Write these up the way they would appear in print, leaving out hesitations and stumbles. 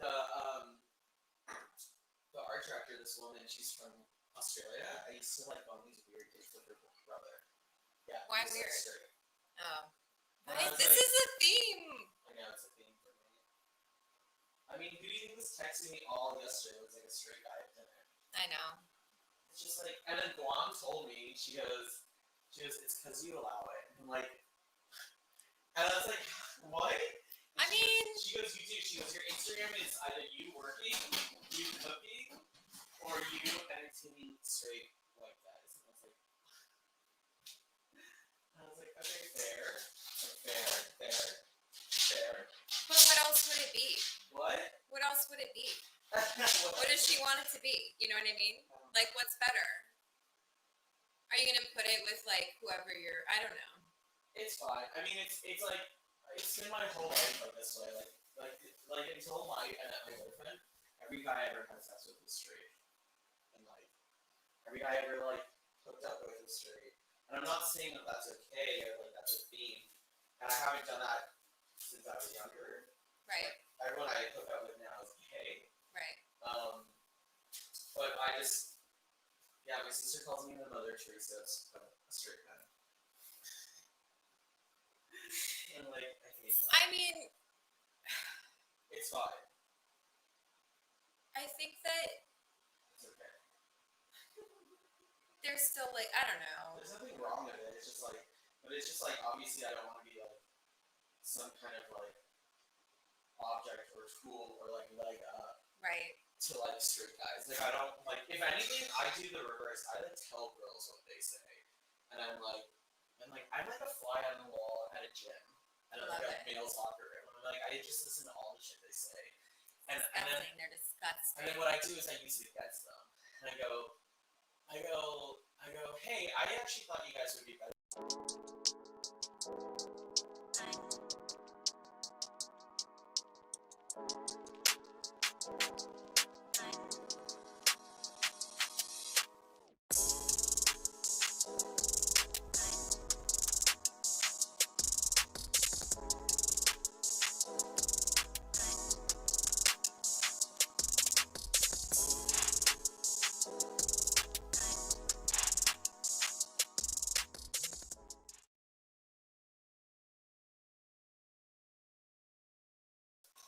the art director, this woman, she's from Australia. I used to like go on these weird dates with her brother. Yeah. Why weird? Straight. Oh. This is a theme. I know it's a theme for me. I mean, who do you think was texting me all yesterday? It was like a straight guy at dinner. I know. It's just like, and then Guam told me, she goes, it's because you allow it. And I'm like, and I was like, what? I mean, she goes, you do. She goes, your Instagram is either you working, you cooking, or you entertaining straight white guys. And I was like, okay, fair. But what else would it be? What? What else would it be? What does she want it to be? You know what I mean? Like, what's better? Are you gonna put it with like whoever you're? I don't know. It's fine. I mean, it's like it's been my whole life like this way. Like until I met my boyfriend, every guy I ever had sex with was straight, and like every guy I ever like hooked up with was straight. And I'm not saying that that's okay or like that's a theme. And I haven't done that since I was younger. Right. Everyone I hook up with now is gay. Right. But I just, yeah, my sister calls me the Mother Teresa of a straight man. And like, I hate that. I mean, it's fine. I think that it's okay. There's still like, I don't know. There's nothing wrong with it. It's just like obviously I don't want to be like some kind of like object or tool or like leg up. Right. To like straight guys. Like I don't like, if anything, I do the reverse. I like tell girls what they say. And I'm like a fly on the wall at a gym. And like a male's locker room. I'm like, I just listen to all the shit they say. And then they're disgusting. And then what I do is I use it against them. And I go, hey, I actually thought you guys would be better.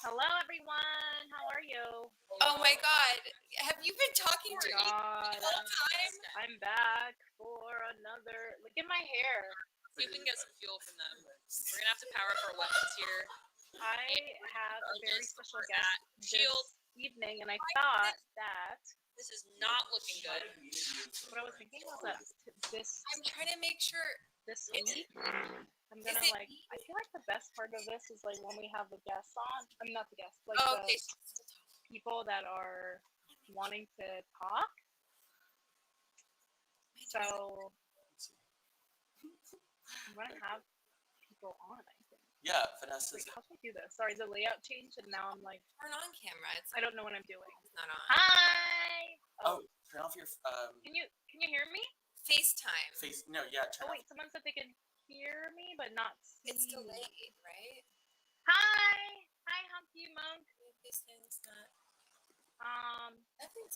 Hello, everyone. How are you? Oh my God! Have you been talking to me God, the whole time? I'm back for another. Look at my hair. See if we can get some fuel from them. We're gonna have to power up our weapons here. I have a very special guest Shield. this evening, and I thought that This is not looking good. what I was thinking was that I'm trying to make sure. this week, I'm gonna like. I feel like the best part of this is like when we have the guests on. I'm not the guests, like Okay. the people that are wanting to talk. So I'm gonna have people on, I think. Yeah, Vanessa. Wait, how do I do this? Sorry, the layout changed, and now I'm like, Turn on camera. I don't know what I'm doing. It's not on. Hi. Oh, turn off your Can you hear me? FaceTime. face. No, yeah, turn Oh wait, someone said they can hear me but not see. It's delayed, right? Hi, Humpty Monk. FaceTime's not.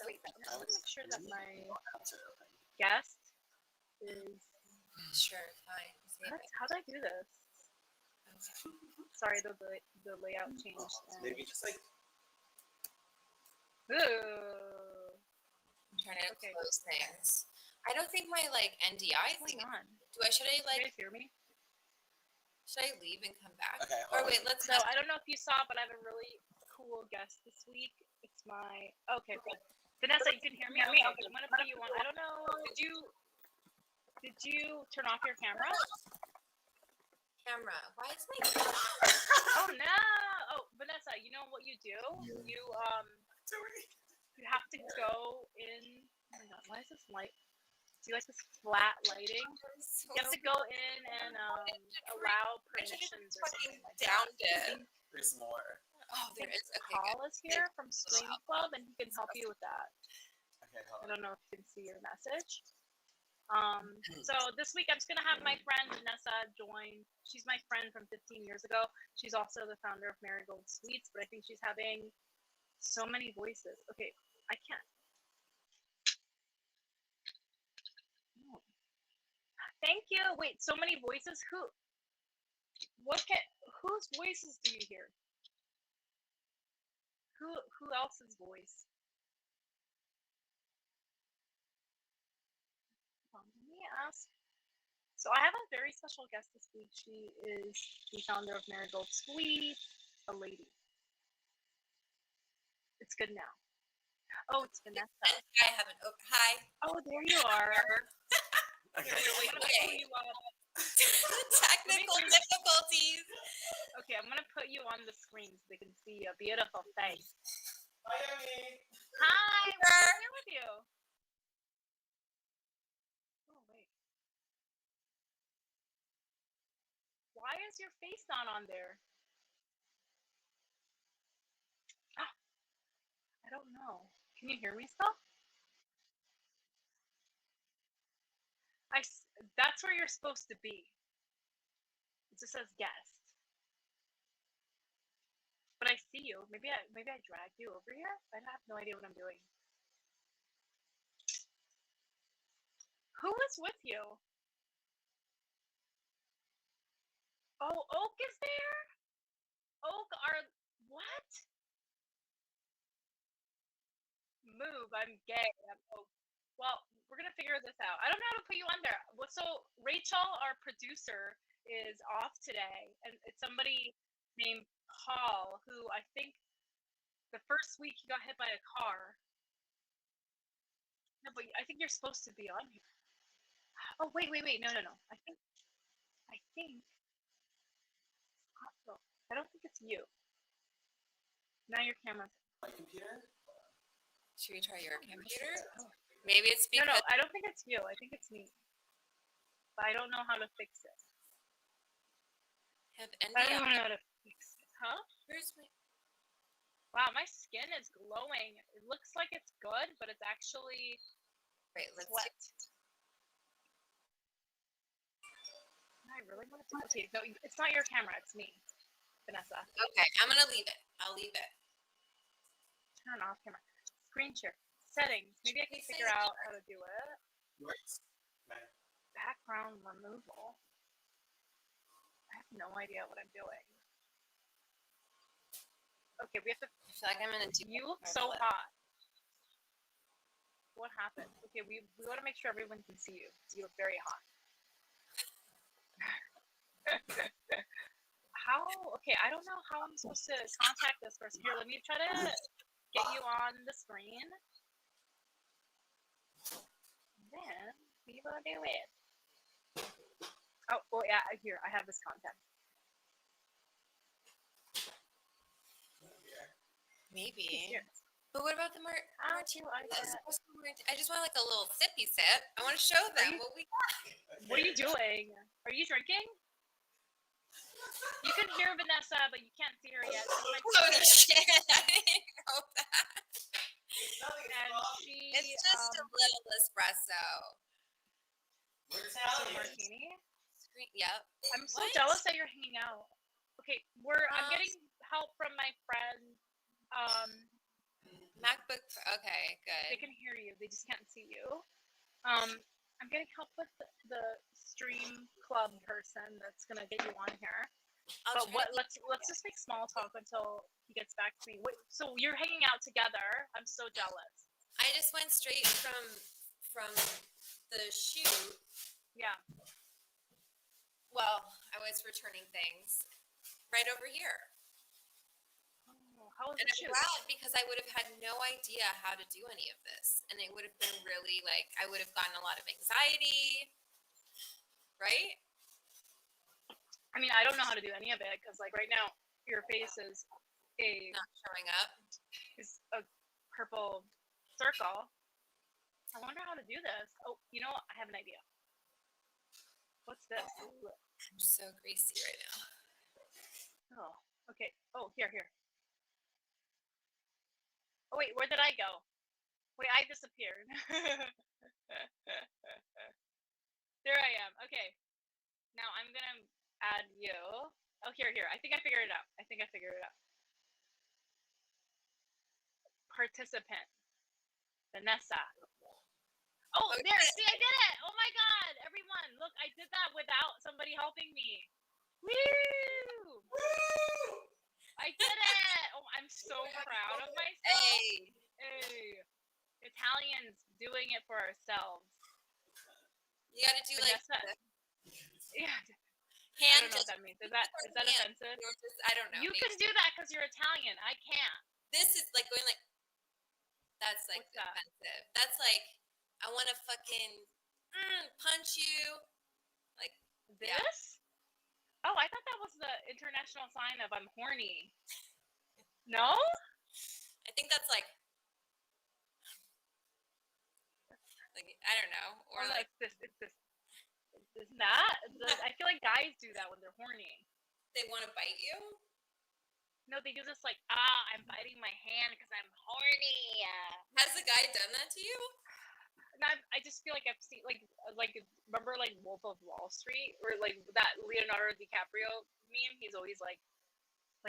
Wait, I'm just gonna make sure that my off. guest is. Sure, fine. How do I do this? Sorry, the layout changed. Maybe just like. Ooh. I'm trying to close things. I don't think my like NDI What's thing. going on? Should I You like? guys hear me? Should I leave and come back? Okay. Or wait, let's. So I don't know if you saw, but I have a really cool guest this week. It's my okay. Vanessa, you can hear me? Okay, I'm gonna put you on. I don't know. Did you turn off your camera? Camera. Why is my? Oh no! Oh, Vanessa, you know what you do? You have to go in. Oh my God, why is this light? Do you like this flat lighting? You have to go in and allow permissions or something like down that. There's more. Oh, there is. Okay, Paul is here from Scream Club, and he can help you with that. Okay, hold I on. don't know if you can see your message. So this week I'm just gonna have my friend Vanessa join. She's my friend from 15 years ago. She's also the founder of Marigold Sweets, but I think she's having So many voices. Okay, I can't. No. Thank you. Wait, so many voices. Whose voices do you hear? Who else's voice? Let me ask. So I have a very special guest this week. She is the founder of Marigold Sweet, a lady. It's good now. Oh, it's Vanessa. I haven't. Oh, hi. Oh, there you are. Okay. Wait, I'm gonna pull you up. Technical difficulties. Okay, I'm gonna put you on the screen so they can see your beautiful face. Hi, Youngmi. Hi, we're here with you. Oh wait. Why is your face not on there? I don't know. Can you hear me still? That's where you're supposed to be. It just says guest. But I see you. Maybe I dragged you over here. I have no idea what I'm doing. Who is with you? Oh, Oak is there? Oak what? Move, I'm gay. I'm Oak. Well, we're gonna figure this out. I don't know how to put you on there. Well, so Rachel, our producer, is off today, and it's somebody named Paul, who I think the first week he got hit by a car. No, but I think you're supposed to be on here. Oh wait, no. I think. Oh, I don't think it's you. Now your camera's. My computer? Should we try your computer? Maybe it's because. No, I don't think it's you. I think it's me. But I don't know how to fix it. Have I don't know how to fix it. Huh? Where's my? Wow, my skin is glowing. It looks like it's good, but it's actually Wait, let's. sweat. I really want to. Okay, no, it's not your camera. It's me, Vanessa. Okay, I'm gonna leave it. I'll leave it. Turn off camera. Screen share. Settings. Maybe I can figure out how to do it. Background removal. I have no idea what I'm doing. Okay, we have to. I feel like I'm gonna do. You look so hot. What happened? Okay, we want to make sure everyone can see you. You look very hot. How? Okay, I don't know how I'm supposed to contact this person. Here, let me try to get you on the screen. Then we will do it. Oh yeah, here, I have this contact. Maybe. Here. But what about the martini? I I just want like a little sippy sip. I want to show them what we got. What are you doing? Are you drinking? You can hear Vanessa, but you can't see her yet. Holy shit! I didn't know that. It's just a little espresso. We're Italian. Martini. Yep. I'm so jealous that you're hanging out. Okay, I'm getting help from my friend. MacBook. Okay, good. They can hear you. They just can't see you. I'm getting help with the stream club person that's gonna get you on here. Let's just make small talk until he gets back to me. Wait, so you're hanging out together? I'm so jealous. I just went straight from the shoot. Yeah. Well, I was returning things right over here. Oh, how was And the I'm shoot? glad because I would have had no idea how to do any of this, and it would have been really I would have gotten a lot of anxiety, right? I mean, I don't know how to do any of it because, right now, your face is Not showing up. is a purple circle. I wonder how to do this. Oh, you know what? I have an idea. What's this? I'm so greasy right now. Oh, okay. Oh, here. Oh, wait, where did I go? Wait, I disappeared. There I am. Okay. Now I'm gonna add you. Oh, here. I think I figured it out. participant, Vanessa. Oh, there. See, I did it. Oh my God. Everyone, look, I did that without somebody helping me. Woo! I did it. Oh, I'm so proud of myself. Hey. Hey. Italians doing it for ourselves. You gotta do like Vanessa. Yeah. I hand don't know what that means. Is that offensive? Or just, I don't know. You maybe. can do that because you're Italian. I can't. This is like going like. That's like What's that? offensive. That's like I want to fucking punch you. Like This? Yeah. Oh, I thought that was the international sign of I'm horny. No? I think that's like I don't know, or Oh, no, like it's this. Isn't that? I feel like guys do that when they're horny. they want to bite you. No, they do this like, I'm biting my hand because I'm horny. Has the guy done that to you? And I just feel like I've seen like remember like Wolf of Wall Street or like that Leonardo DiCaprio meme? He's always like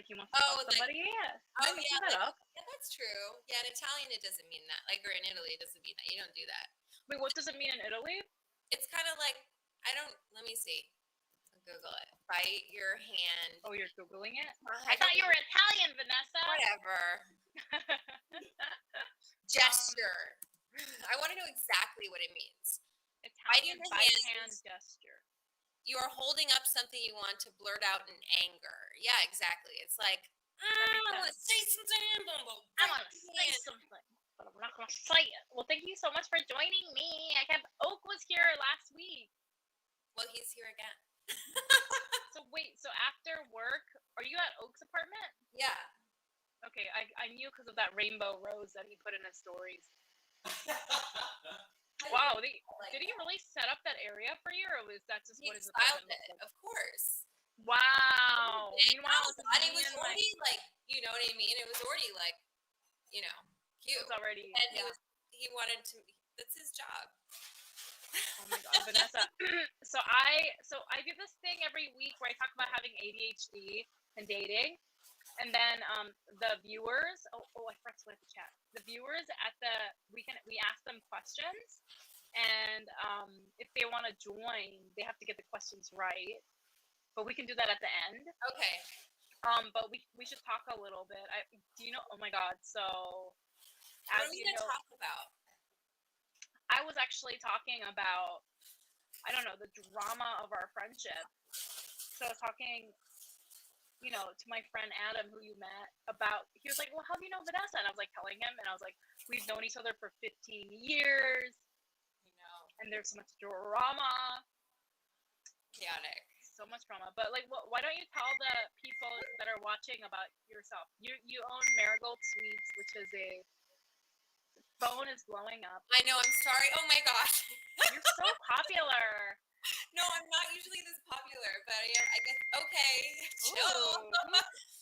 he wants to fuck somebody. Yeah. Oh Maybe yeah, that up. yeah, that's true. Yeah, in Italian it doesn't mean that. Like, or in Italy it doesn't mean that. You don't do that. Wait, what does it mean in Italy? It's kind of like let me see. I'll Google it. Bite your hand. Oh, you're Googling it? I thought you were Italian, Vanessa. Whatever. Gesture. I want to know exactly what it means. Italian bite hand gesture. You are holding up something you want to blurt out in anger. Yeah, exactly. It's like, I want to say something. I want to say something, but I'm not going to say it. Well, thank you so much for joining me. Oak was here last week. Well, he's here again. So wait, so after work, are you at Oak's apartment? Yeah. Okay, I knew because of that rainbow rose that he put in his stories. Wow, did he really set up that area for you, or was that just He what his styled apartment it, looked like? of course. Wow. Meanwhile, and it was already like, you know what I mean? It was already like, you know, cute. It was already. And yeah. he wanted to. That's his job. Oh my God, Vanessa. So I do this thing every week where I talk about having ADHD and dating, and then the viewers. Oh, I forgot to let the chat. The viewers we ask them questions, and if they want to join, they have to get the questions right. But we can do that at the end. Okay. But we should talk a little bit. Do you know? Oh my God. So what are we gonna talk about? I was actually talking about, I don't know, the drama of our friendship. So I was talking, to my friend Adam, who you met, he was like, well, how do you know Vanessa? And I was like telling him, and I was like, we've known each other for 15 years. And there's so much drama. Chaotic. So much drama. But like, why don't you tell the people that are watching about yourself? You own Marigold Sweets, which is phone is blowing up. I know, I'm sorry. Oh my gosh. You're so popular. No, I'm not usually this popular, but I guess, okay. Chill.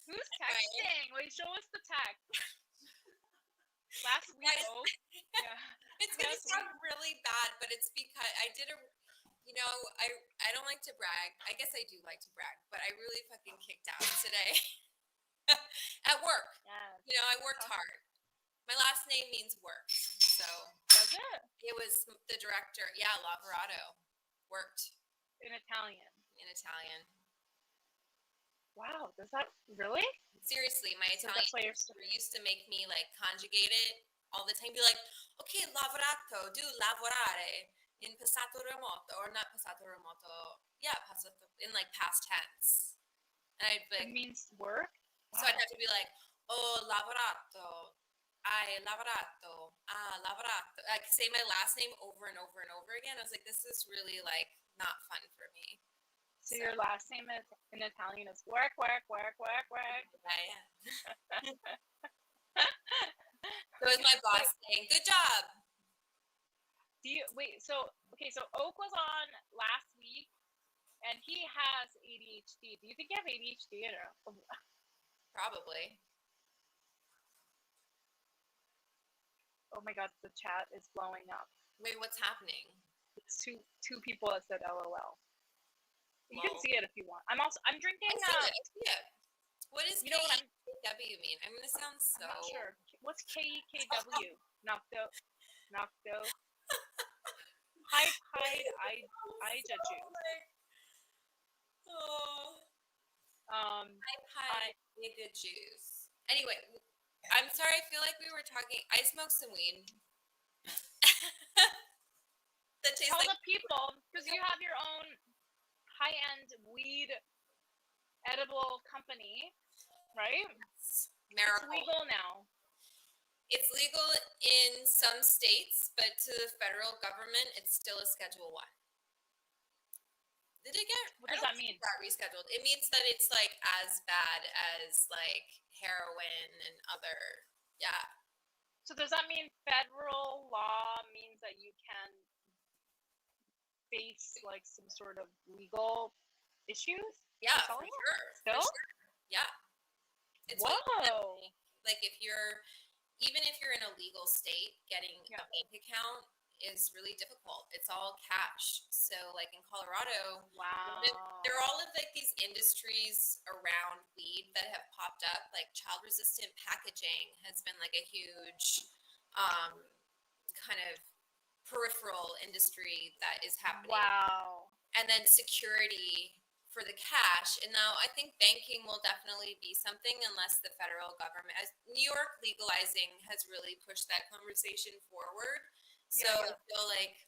Who's texting? Wait, show us the text. Last week, yeah. It's going to sound really bad, but it's because I did I don't like to brag. I guess I do like to brag, but I really fucking kicked out today. At work. Yes. I worked hard. My last name means work, so. Does it? It was the director. Yeah, Lavorato. Worked. In Italian. Wow, does that really? Seriously, my Italian teacher used to make me like conjugate it all the time. Be like, okay, lavorato, do lavorare in passato remoto, or not passato remoto. Yeah, passato, in like past tense. And I'd be like, it means work? Wow. So I'd have to be like, oh, lavorato. I lavorato. Lavorato. Like say my last name over and over and over again. I was like, this is really like not fun for me. So your last name is in Italian is work. Yeah. So is my boss saying, good job. So Oak was on last week and he has ADHD. Do you think you have ADHD or Probably. Oh my God, the chat is blowing up. Wait, what's happening? It's two people that said LOL. You can see it if you want. I'm drinking. I see it. What does KW mean? I'm gonna sound so. I'm not sure. what's KEKW? Nocto. Hide Ija juice. Oh. I Nigga juice. Anyway, I'm sorry. I feel like we were talking. I smoked some weed. That tastes tell like the people, because you have your own high-end weed edible company, right? Miracle. It's legal now. It's legal in some states, but to the federal government, it's still a Schedule 1. Did it get? What does that mean? It got rescheduled. It means that it's like as bad as like heroin and other. Yeah. So does that mean federal law means that you can face like some sort of legal issues? Yeah, for for selling it? sure. Still? For sure. Yeah. It's Whoa. like if you're even if you're in a legal state, getting a bank account is really difficult. It's all cash. So like in Colorado, Wow. there are all of like these industries around weed that have popped up. Like child resistant packaging has been like a huge kind of peripheral industry that is happening. Wow. And then security for the cash. And now I think banking will definitely be something unless the federal government, as New York legalizing has really pushed that conversation forward. So I feel like,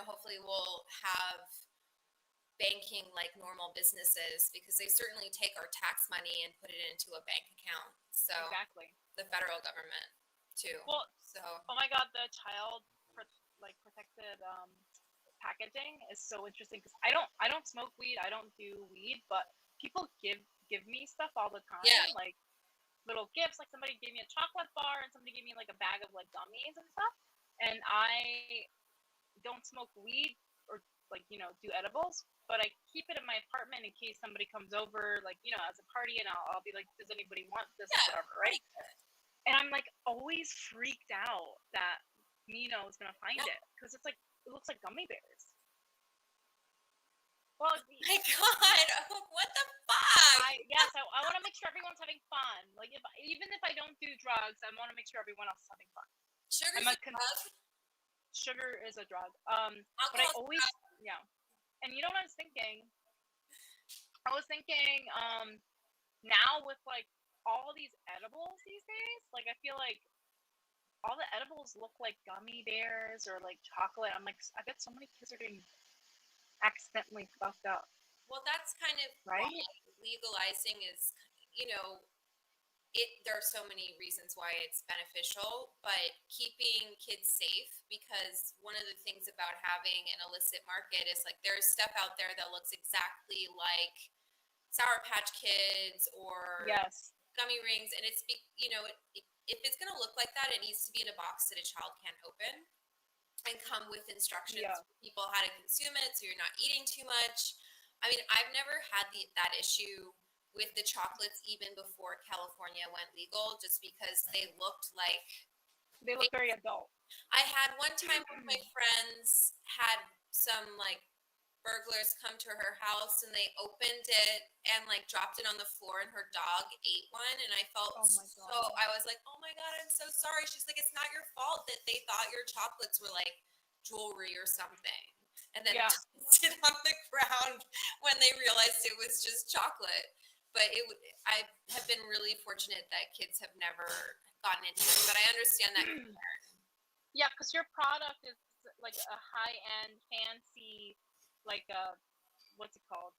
hopefully we'll have banking like normal businesses because they certainly take our tax money and put it into a bank account. So exactly. The federal government too. Well, so oh my God, the child protected packaging is so interesting because I don't smoke weed, I don't do weed, but people give me stuff all the time, like little gifts. Like somebody gave me a chocolate bar and somebody gave me like a bag of like gummies and stuff. And I don't smoke weed or like do edibles, but I keep it in my apartment in case somebody comes over, like as a party, and I'll be like, does anybody want this or whatever, right? And I'm like always freaked out that Mino is gonna find it because it's like it looks like gummy bears. Well, my God, what the fuck? I want to make sure everyone's having fun. Like even if I don't do drugs, I want to make sure everyone else is having fun. Sugar's a drug. Sugar is a drug. Alcohol's but I always And you know what I was thinking? I was thinking now with like all these edibles these days, like I feel like all the edibles look like gummy bears or like chocolate. I'm like, I bet so many kids are getting accidentally fucked up. Well, that's kind of right. Why legalizing is, there are so many reasons why it's beneficial, but keeping kids safe, because one of the things about having an illicit market is like there's stuff out there that looks exactly like Sour Patch Kids or gummy rings, and it's if it's going to look like that, it needs to be in a box that a child can't open and come with instructions for people how to consume it so you're not eating too much. I mean, I've never had that issue with the chocolates even before California went legal, just because they look very adult. I had one time one of my friends had some like burglars come to her house and they opened it and like dropped it on the floor and her dog ate one, and I felt I was like, oh my God, I'm so sorry. She's like, it's not your fault that they thought your chocolates were like jewelry or something, and then sit on the ground when they realized it was just chocolate. But I have been really fortunate that kids have never gotten into it, but I understand that concern. Yeah, because your product is like a high-end, fancy, like what's it called?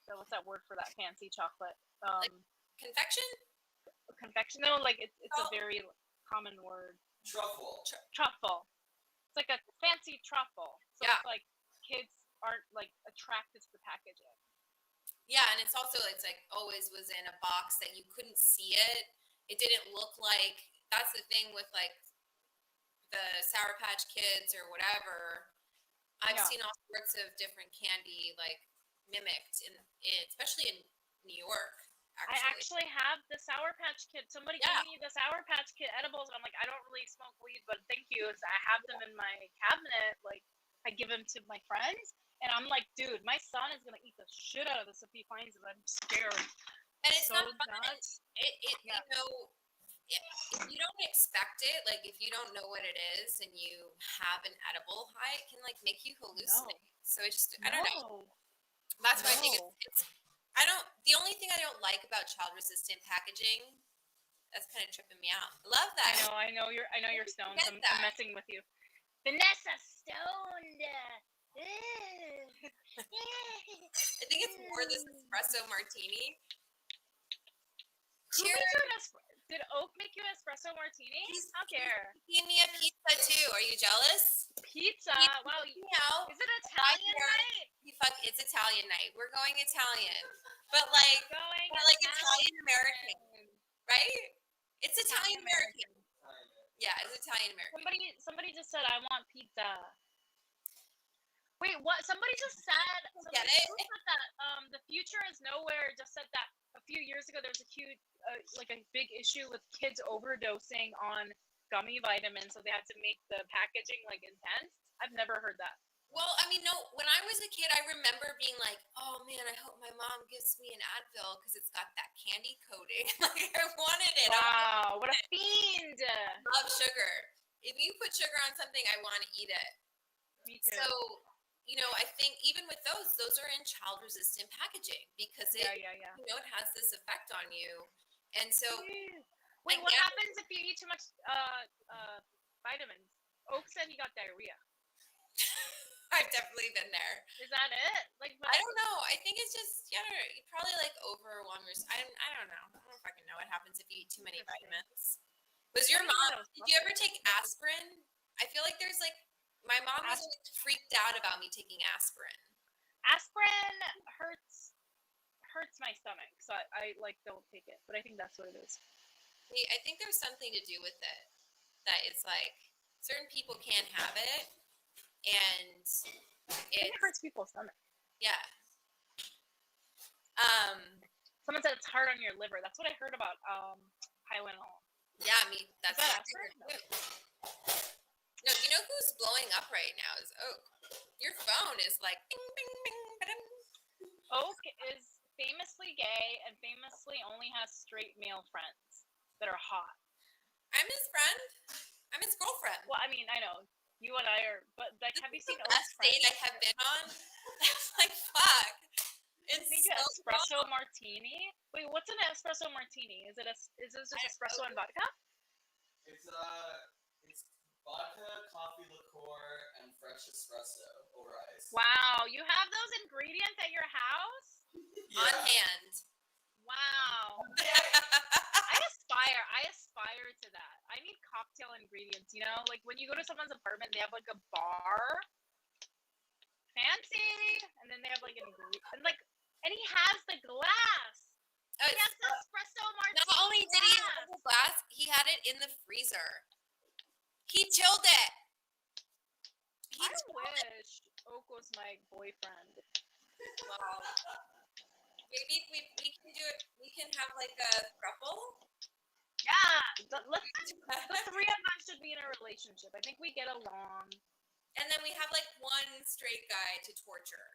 So what's that word for that fancy chocolate? Like confection? Confection? No, like it's a very common word. Truffle. Truffle. It's like a fancy truffle. So it's like kids aren't like attracted to the packaging. Yeah, and it's like always was in a box that you couldn't see it. It didn't look like, that's the thing with like the Sour Patch Kids or whatever. I've seen all sorts of different candy like mimicked in especially in New York. I actually have the Sour Patch Kid. Somebody gave me the Sour Patch Kid edibles, and I'm like, I don't really smoke weed, but thank you. So I have them in my cabinet. Like I give them to my friends. And I'm like, dude, my son is gonna eat the shit out of this if he finds it. I'm scared. And it's so not fun. nuts. It if you don't expect it, like if you don't know what it is and you have an edible high, it can like make you hallucinate. So I don't know. That's why I think it's the only thing I don't like about child resistant packaging, that's kind of tripping me out. Love that. I know you're stoned. I'm messing with you. Vanessa stoned. I think it's more this espresso martini. Did Oak make you an espresso martini? How dare? He gave me a pizza too. Are you jealous? Pizza? Wow. You know, is it Italian night? It's Italian night. We're going Italian. But like Italian American. Right? It's Italian American. Yeah, it's Italian American. Somebody just said I want pizza. Wait, what? Somebody just said. Get it? Said that the future is nowhere. Just said that a few years ago there was a huge, like a big issue with kids overdosing on gummy vitamins, so they had to make the packaging like intense. I've never heard that. Well, I mean, no. When I was a kid, I remember being like, "Oh man, I hope my mom gives me an Advil because it's got that candy coating." Like I wanted it. Wow, what a fiend! Love sugar. If you put sugar on something, I want to eat it. Me too. So, I think even with those are in child-resistant packaging because it, it has this effect on you. And so, wait, what happens if you eat too much vitamins? Oak said he got diarrhea. I've definitely been there. Is that it? Like, I don't know. I think it's just you probably like overwhelm yourself. I don't know. I don't fucking know what happens if you eat too many vitamins. Was your mom? Did you ever take aspirin? I feel like there's like my mom was like freaked out about me taking aspirin. Aspirin hurts my stomach, so I like don't take it. But I think that's what it is. I think there's something to do with it. That it's like certain people can't have it. And it hurts people's stomach. Yeah. Someone said it's hard on your liver. That's what I heard about Tylenol. Yeah, I mean that's that aspirin. No, you know who's blowing up right now is Oak. Your phone is like bing bing bing bing. Oak is famously gay and famously only has straight male friends that are hot. I'm his friend. I'm his girlfriend. Well, I mean, I know. You and I are, but like, have you seen the best date I have been on? That's like fuck. It's espresso martini. Wait, what's an espresso martini? Is it just espresso and vodka? It's vodka, coffee liqueur, and fresh espresso over ice. Wow, you have those ingredients at your house? Yeah. On hand. Wow. I aspire to that. I need cocktail ingredients, like when you go to someone's apartment, they have like a bar. Fancy. And then they have like and he has the glass. He has the espresso martini. Not only did he have the glass, he had it in the freezer. He chilled it. I wish Oak was my boyfriend. Wow. Maybe we can do it. We can have like a throuple. Yeah, the three of us should be in a relationship. I think we get along. And then we have like one straight guy to torture.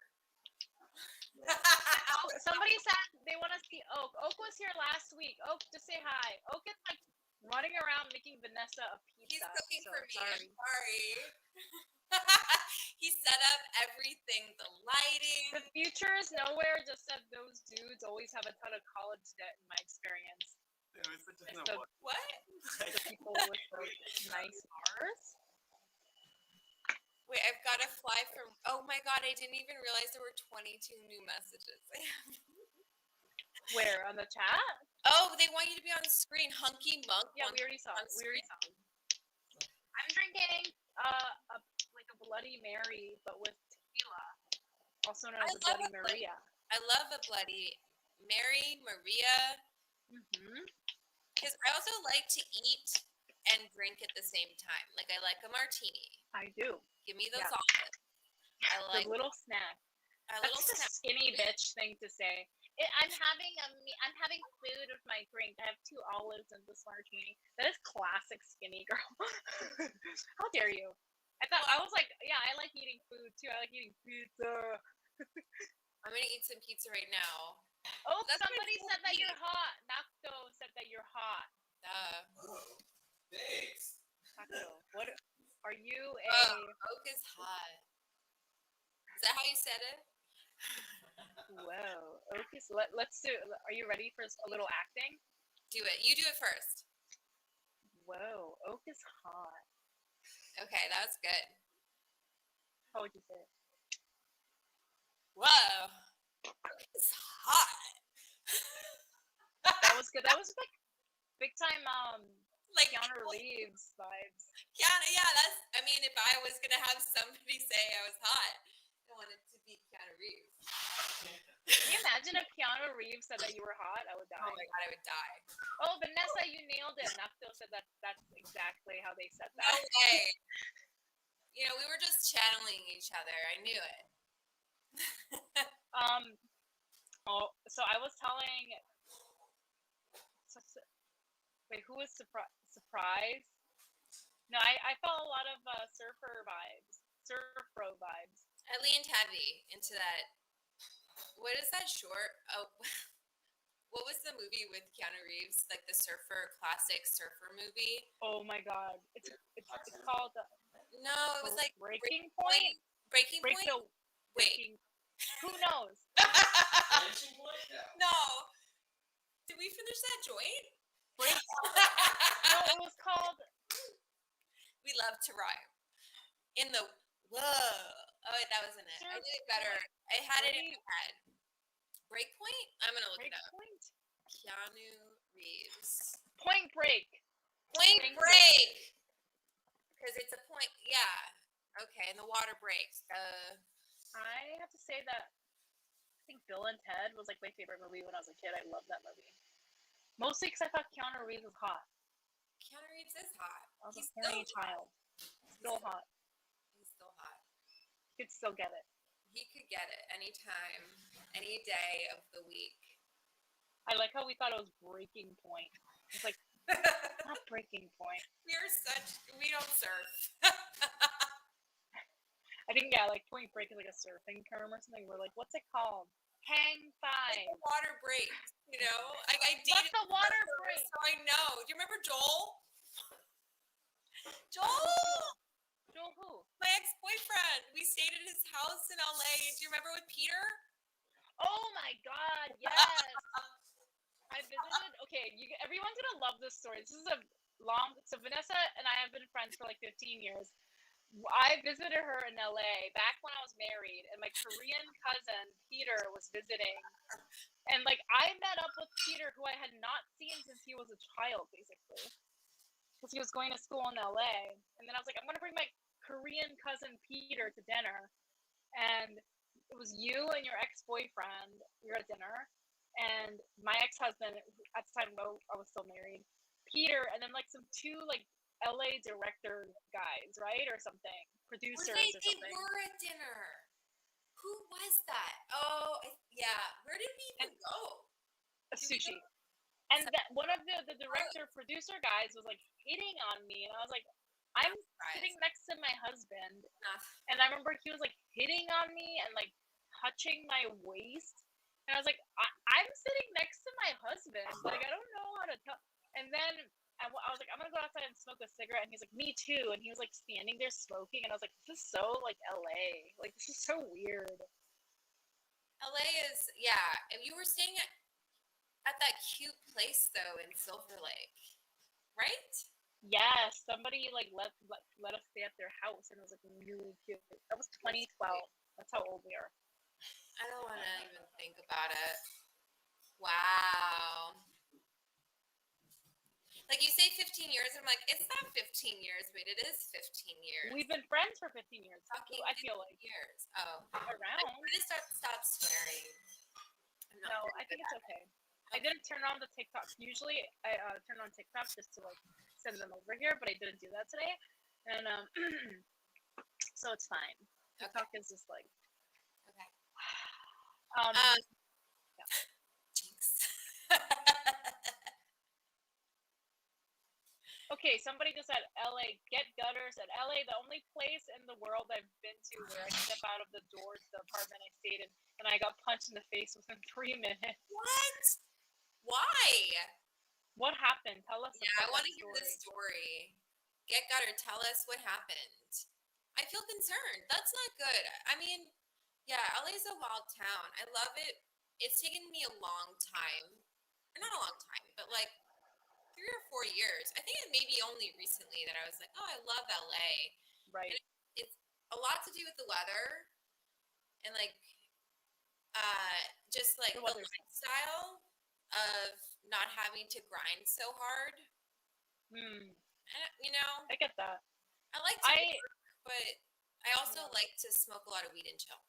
Somebody said they want to see Oak. Oak was here last week. Oak, just say hi. Oak is like running around making Vanessa a pizza. He's cooking for me. I'm sorry. He set up everything, the lighting. The future is nowhere. Just said those dudes always have a ton of college debt in my experience. What? The people with those nice cars. Wait, I've got to fly from. Oh my god, I didn't even realize there were 22 new messages. Where on the chat? Oh, they want you to be on screen. Hunky Monk. Yeah, we already saw it. I'm drinking like a Bloody Mary, but with tequila, also known as a Bloody Maria. I love a Bloody Mary, Maria. Because I also like to eat and drink at the same time. Like I like a martini. I do. Give me those olives. I like a little snack. That's a skinny bitch thing to say. I'm having food with my drink. I have 2 olives and this martini. That is classic skinny girl. How dare you? I was like, yeah, I like eating food too. I like eating pizza. I'm gonna eat some pizza right now. Oh, somebody said that you're hot. Nakto said that you're hot. Thanks. Taco. What are you Oak is hot. Is that how you said it? Whoa. Okay, so let's do. Are you ready for a little acting? Do it. You do it first. Whoa. Oak is hot. Okay, that was good. How would you say it? Whoa. Oak is hot. That was good. That was like big time Like Keanu Reeves vibes. Yeah, that's. I mean, if I was gonna have somebody say I was hot, I wanted to be Keanu Reeves. Can you imagine if Keanu Reeves said that you were hot? I would die. Oh my god, I would die. Oh, Vanessa, you nailed it. Naftil said that's exactly how they said No that. way. You know, we were just channeling each other. I knew it. So I was telling. Wait, who was surprised? No, I felt a lot of surf pro vibes. I leaned heavy into that. What is that short? Oh, what was the movie with Keanu Reeves? Like the classic surfer movie? Oh my god, it's called. No, it was like Breaking Point. Breaking Point. Wait. Who knows? No. Did we finish that joint? No, it was called. We love to rhyme. In the whoa. Oh, wait, that wasn't it. I did it better. I had it in my head. Breakpoint? I'm gonna look it up. Point. Keanu Reeves. Point Break. Point Break. Because it's a point. Yeah. Okay, and the water breaks. I have to say that I think Bill and Ted was like my favorite movie when I was a kid. I loved that movie. Mostly because I thought Keanu Reeves was hot. Keanu Reeves is hot. I was a horny child. Still hot. He's still hot. He could still get it. He could get it anytime, any day of the week. I like how we thought it was Breaking Point. It's like, not Breaking Point. We don't surf. I think, like Point Break is like a surfing term or something. We're like, what's it called? Hang Five. Like the water breaks, you know? I dated the water break? So I know. Do you remember Joel? Joel! Joel who? My ex-boyfriend. We stayed at his house in LA. Do you remember with Peter? Oh my god, yes! I visited. Okay, everyone's gonna love this story. This is a long. So Vanessa and I have been friends for like 15 years. I visited her in LA back when I was married, and my Korean cousin Peter was visiting. And like I met up with Peter, who I had not seen since he was a child, basically, because he was going to school in LA. And then I was like, I'm gonna bring my Korean cousin Peter to dinner, and it was you and your ex-boyfriend. We were at dinner, and my ex-husband at the time I was still married, Peter, and then like some two like LA director guys, right, or something, producers or something. They were at dinner. Who was that? Oh, yeah. Where did we even go? Sushi. And that one of the director producer guys was like hitting on me, and I was like, I'm sitting next to my husband, and I remember he was like hitting on me and like touching my waist, and I was like, I'm sitting next to my husband, like I don't know how to tell. And then I was like, I'm gonna go outside and smoke a cigarette, and he's like, me too, and he was like standing there smoking, and I was like, this is so like LA, like this is so weird. LA is, yeah. And you were staying at that cute place though in Silver Lake, right? Yes, somebody like let us stay at their house, and it was like really cute. That was 2012. That's how old we are. I don't want to even think about it. Wow. Like you say 15 years, I'm like, it's not 15 years, but it is 15 years. We've been friends for 15 years. I feel like years. Oh. Around. I'm going to stop swearing. No, I think it's okay. I didn't turn on the TikTok. Usually I turn on TikTok just to like send them over here, but I didn't do that today. And so it's fine. TikTok is just like okay. Yeah. Jinx. Okay, somebody just said LA, get gutters at LA, the only place in the world I've been to where I step out of the door to the apartment I stayed in and I got punched in the face within 3 minutes. What? Why? What happened? Tell us. Yeah, I want to hear the story. Get Gutter, tell us what happened. I feel concerned. That's not good. I mean, yeah, LA's a wild town. I love it. It's taken me a long time. Or not a long time, but like 3 or 4 years. I think it may be only recently that I was like, oh, I love LA. Right. And it's a lot to do with the weather and like just like the lifestyle of not having to grind so hard. You know, I get that. I like to work, but I also like to smoke a lot of weed and chill.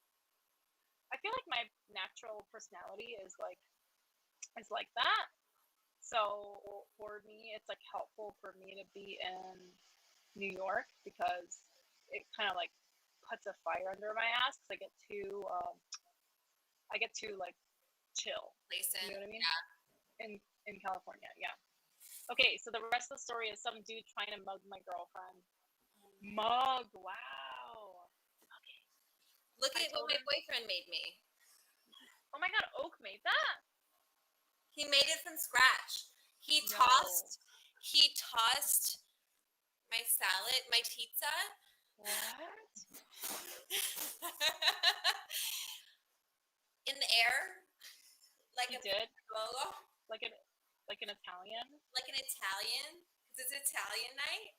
I feel like my natural personality is like that. So for me, it's like helpful for me to be in New York because it kind of like puts a fire under my ass because I get to like chill. Listen, you know what I mean? Yeah. In California, yeah. Okay, so the rest of the story is some dude trying to mug my girlfriend. Mug, wow. Okay. Look at what my boyfriend made me. Oh my god, Oak made that? He made it from scratch. He tossed my salad, my pizza. What? In the air. Like he a did? logo. Like an Italian? Like an Italian. Because it's Italian night.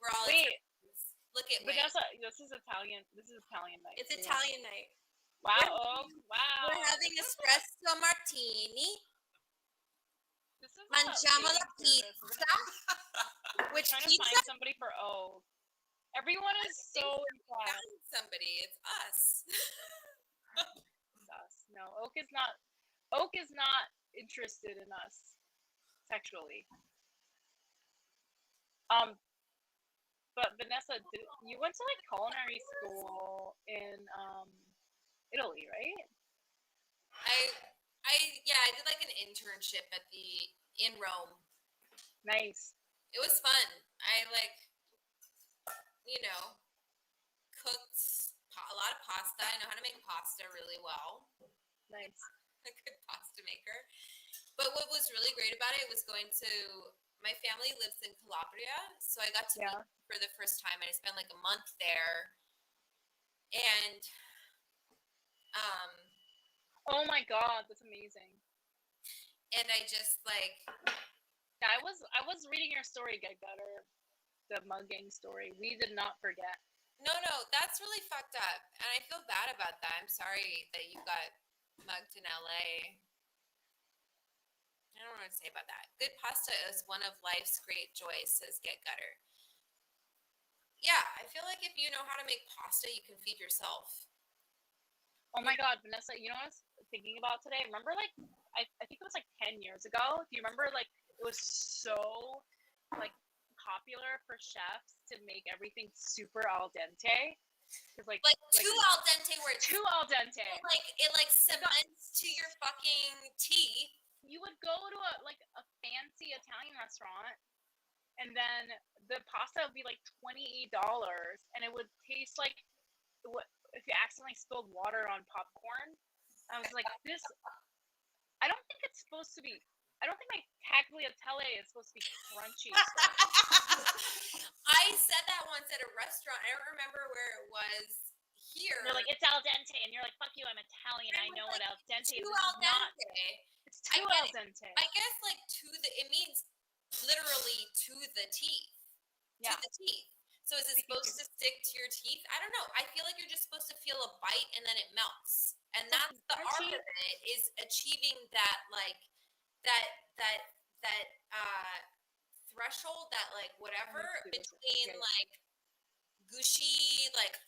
We're all Wait. Italians. Look at Vanessa, this is Italian night. It's Italian night. Wow, wow. We're having espresso martini. This is Mangiamo la pizza. Which trying to find somebody for Oak. Everyone is so impressed. Found somebody. It's us. It's us. No, Oak is not interested in us sexually. But Vanessa, you went to like culinary school in Italy, right? I did like an internship in Rome. Nice. It was fun. I cooked a lot of pasta. I know how to make pasta really well. Nice. A good pasta maker. But what was really great about it was my family lives in Calabria, so I got to meet for the first time, and I spent like a month there. And oh my god, that's amazing. And I just I was reading your story, Get Gutter, the mugging story. We did not forget. No, that's really fucked up, and I feel bad about that. I'm sorry that you got mugged in LA. I don't know what to say about that. Good pasta is one of life's great joys, says Get Gutter. Yeah, I feel like if you know how to make pasta, you can feed yourself. Oh my god, Vanessa, you know what I was thinking about today? Remember, like, I think it was like 10 years ago. Do you remember, like, it was so, like, popular for chefs to make everything super al dente? Like too al dente where it's too al dente. It cements to your fucking teeth. You would go to a fancy Italian restaurant, and then the pasta would be like $28, and it would taste like if you accidentally spilled water on popcorn. I was like, this. I don't think it's supposed to be. I don't think my tagliatelle is supposed to be crunchy. I said that once at a restaurant. I don't remember where it was. Here. They're like, it's al dente, and you're like, fuck you, I'm Italian. I know what al dente is. Too al dente. It's too al dente. I guess it means literally to the teeth. Yeah. To the teeth. So is it supposed to stick to your teeth? I don't know. I feel like you're just supposed to feel a bite and then it melts. And that's the art of it, is achieving that threshold, that whatever between gushy, like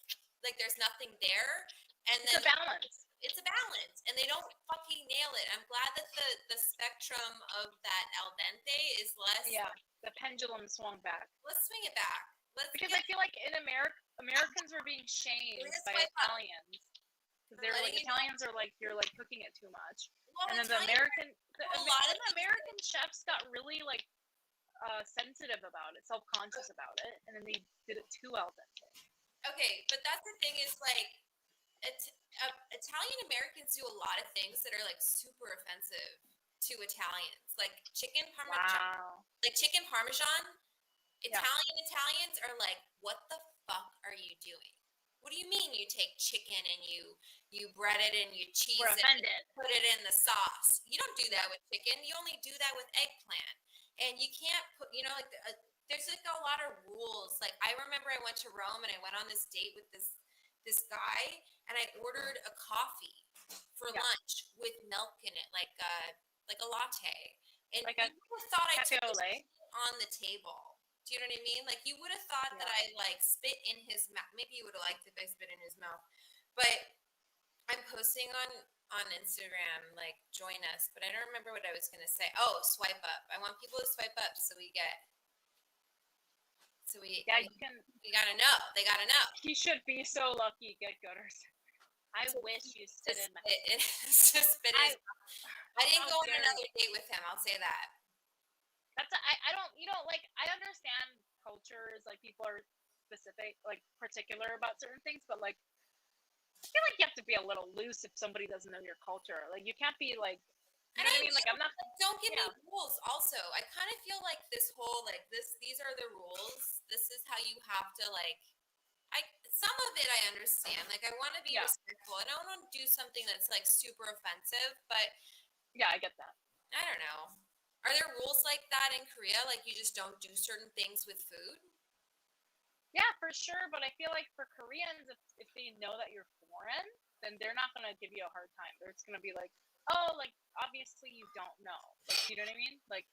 there's nothing there, and then it's a balance. It's a balance, and they don't fucking nail it. I'm glad that the spectrum of that al dente is less. Yeah, the pendulum swung back. Let's swing it back. Because I feel like in Americans were being shamed by Italians. Because they were like, Italians are like, you're like cooking it too much. Well, and then a lot of American chefs got really sensitive about it, self-conscious about it, and then they did it too al dente. Okay, but that's the thing is Italian Americans do a lot of things that are super offensive to Italians. Like chicken parmesan, Wow. Italians are like, what the fuck are you doing? What do you mean you take chicken and you bread it and you cheese We're it offended. and put it in the sauce? You don't do that with chicken. You only do that with eggplant. And you can't put, there's like a lot of rules. Like I remember I went to Rome and I went on this date with this guy and I ordered a coffee for lunch with milk in it, like a latte. And Like you a would have thought I cafe took au it lait. on the table. Do you know what I mean? Like you would have thought that I like spit in his mouth. Maybe you would have liked if I spit in his mouth. But I'm posting on Instagram, like join us. But I don't remember what I was gonna say. Oh, swipe up. I want people to swipe up so we get. You can. You gotta know. They gotta know. He should be so lucky. Get gutters. I wish you stood in my. It's just spit in his mouth. I didn't go on another date with him. I'll say that. I don't, like, I understand cultures, like, people are specific, like, particular about certain things, but, like, I feel like you have to be a little loose if somebody doesn't know your culture. Like, you can't be, like, you know what I mean? Like, I'm not. Don't give me rules, also. I kind of feel like this whole, like, these are the rules. This is how you have to, like, some of it I understand. Like, I want to be respectful. I don't want to do something that's, like, super offensive, but. Yeah, I get that. I don't know. Are there rules like that in Korea? Like you just don't do certain things with food? Yeah, for sure. But I feel like for Koreans, if they know that you're foreign, then they're not going to give you a hard time. They're just going to be like, oh, like, obviously you don't know. Like, you know what I mean? Like,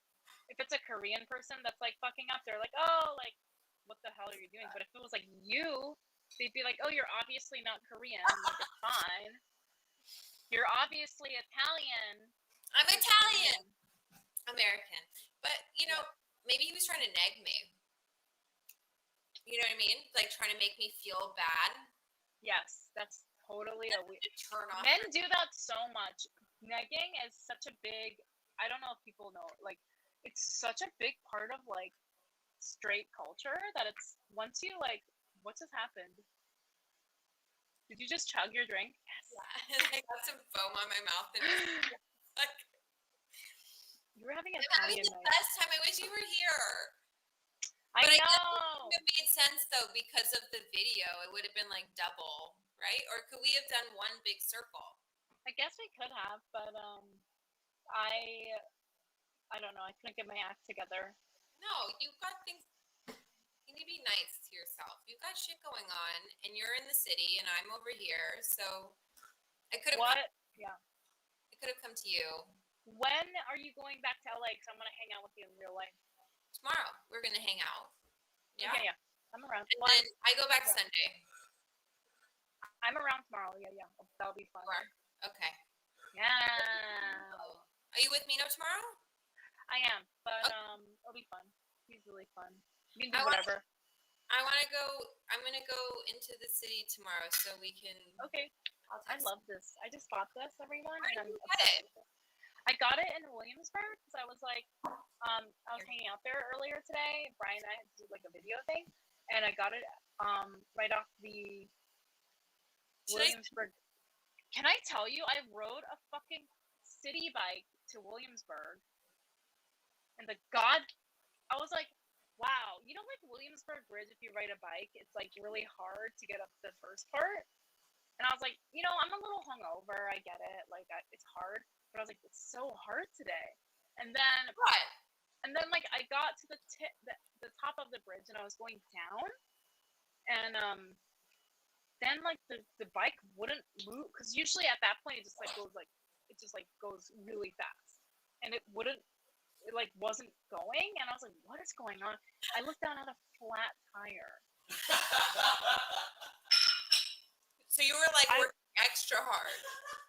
if it's a Korean person that's, like, fucking up, they're like, oh, like, what the hell are you doing? But if it was, like, you, they'd be like, oh, you're obviously not Korean. Like, it's fine. You're obviously Italian. I'm Italian. American. But, maybe he was trying to nag me. You know what I mean? Like, trying to make me feel bad. Yes, that's totally a weird turn off. Men do that so much. Negging is such a big, I don't know if people know, like, it's such a big part of, like, straight culture that it's, once you, like, what just happened? Did you just chug your drink? Yes. Yeah, I got some foam on my mouth and like, you were having a Italian night. Last time, I wish you were here. I know. It made sense though because of the video. It would have been like double, right? Or could we have done one big circle? I guess we could have, but I don't know. I couldn't get my act together. No, you've got things. You need to be nice to yourself. You've got shit going on, and you're in the city, and I'm over here. So I could have. What? Yeah. I could have come to you. When are you going back to LA? Because I'm gonna hang out with you in real life. Tomorrow, we're gonna hang out. Yeah. Yeah. I'm around. And then I go back Sunday. I'm around tomorrow. Yeah. That'll be fun. Okay. Yeah. Are you with Mino tomorrow? I am, but it'll be fun. He's really fun. You can do whatever. I'm gonna go into the city tomorrow so we can. Okay. I love this. I just bought this, everyone. Where did you get it? I got it in Williamsburg because I was like, I was hanging out there earlier today. Brian and I had to do like a video thing, and I got it right off the Williamsburg. Can I tell you, I rode a fucking city bike to Williamsburg, and I was like, wow, like Williamsburg Bridge, if you ride a bike, it's like really hard to get up the first part. And I was like, I'm a little hungover. I get it. Like, it's hard. But I was like, it's so hard today. And then, like, I got to the top of the bridge, and I was going down. And then, like, the bike wouldn't move. Because usually at that point, it just goes really fast. And it wasn't going. And I was like, what is going on? I looked down at a flat tire. So you were like working extra hard.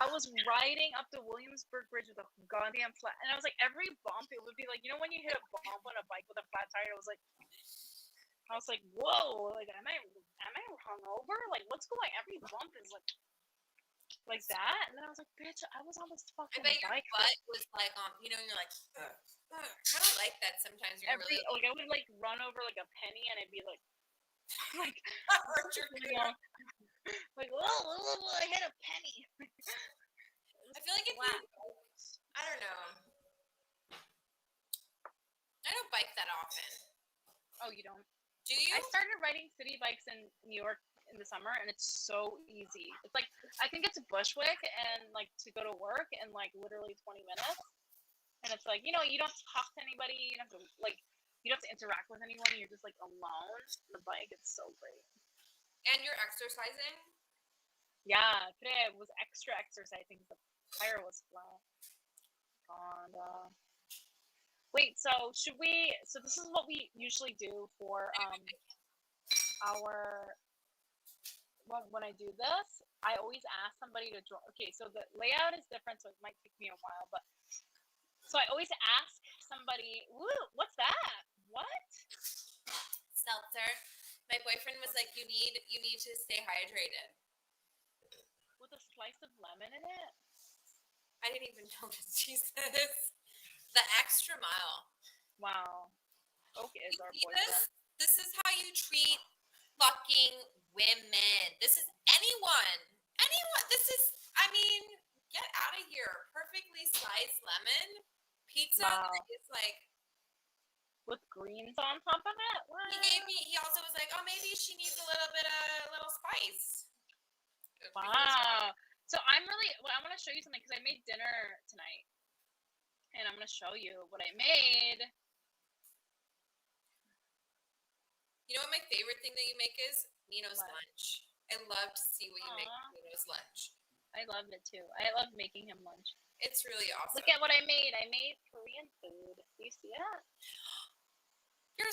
I was riding up the Williamsburg Bridge with a goddamn flat, and I was like, every bump, it would be like, when you hit a bump on a bike with a flat tire, I was like, whoa, like, am I hungover? Like, what's going? Every bump is like that, and then I was like, bitch, I was on this fucking bike. I bet your butt was like on, and you're like, I don't like that sometimes. You're I would like run over like a penny, and it'd be like hurt your feelings. Like, whoa, I hit a penny. I feel like if I don't know. bikes in New York in the summer, and it's so easy. It's like I think it's Bushwick and like to go to work in like literally 20 minutes, and it's like you don't talk to anybody, you don't have to you don't have to interact with anyone. You're just like alone. The bike, it's so great. And you're exercising? Yeah, today I was extra exercising. The tire was flat. And wait, so should we? So this is what we usually do for our. When I do this, I always ask somebody to draw. Okay, so the layout is different, so it might take me a while. But so I always ask somebody, "Woo, what's that? What?" Seltzer. My boyfriend was like, "You need to stay hydrated." With a slice of lemon in it. I didn't even notice Jesus. The extra mile. Wow. Oak is our See boyfriend. this is how you treat fucking women. This is anyone. This is, I mean, get out of here. Perfectly sliced lemon pizza Wow. that is like. With greens on top of it? What? He also was like, oh, maybe she needs a little spice. Wow. So I want to show you something because I made dinner tonight. And I'm going to show you what I made. You know what my favorite thing that you make is? Nino's What? lunch. I love to see what you make Aw. with Nino's lunch. I loved it too. I love making him lunch. It's really awesome. Look at what I made. I made Korean food. Do you see it? Do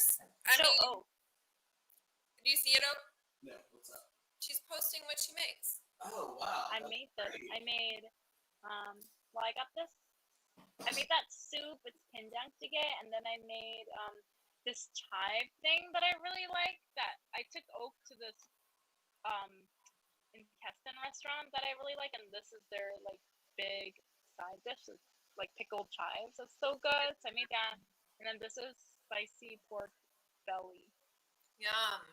you see it, Oak? No, what's up? She's posting what she makes. Oh wow. I made this. Great. I made I got this. I made that soup. It's pinjangjigae, and then I made this chive thing that I really like. That I took Oak to this intestine restaurant that I really like, and this is their like big side dish, it's like pickled chives. It's so good. So I made that, and then this is spicy pork belly. Yum.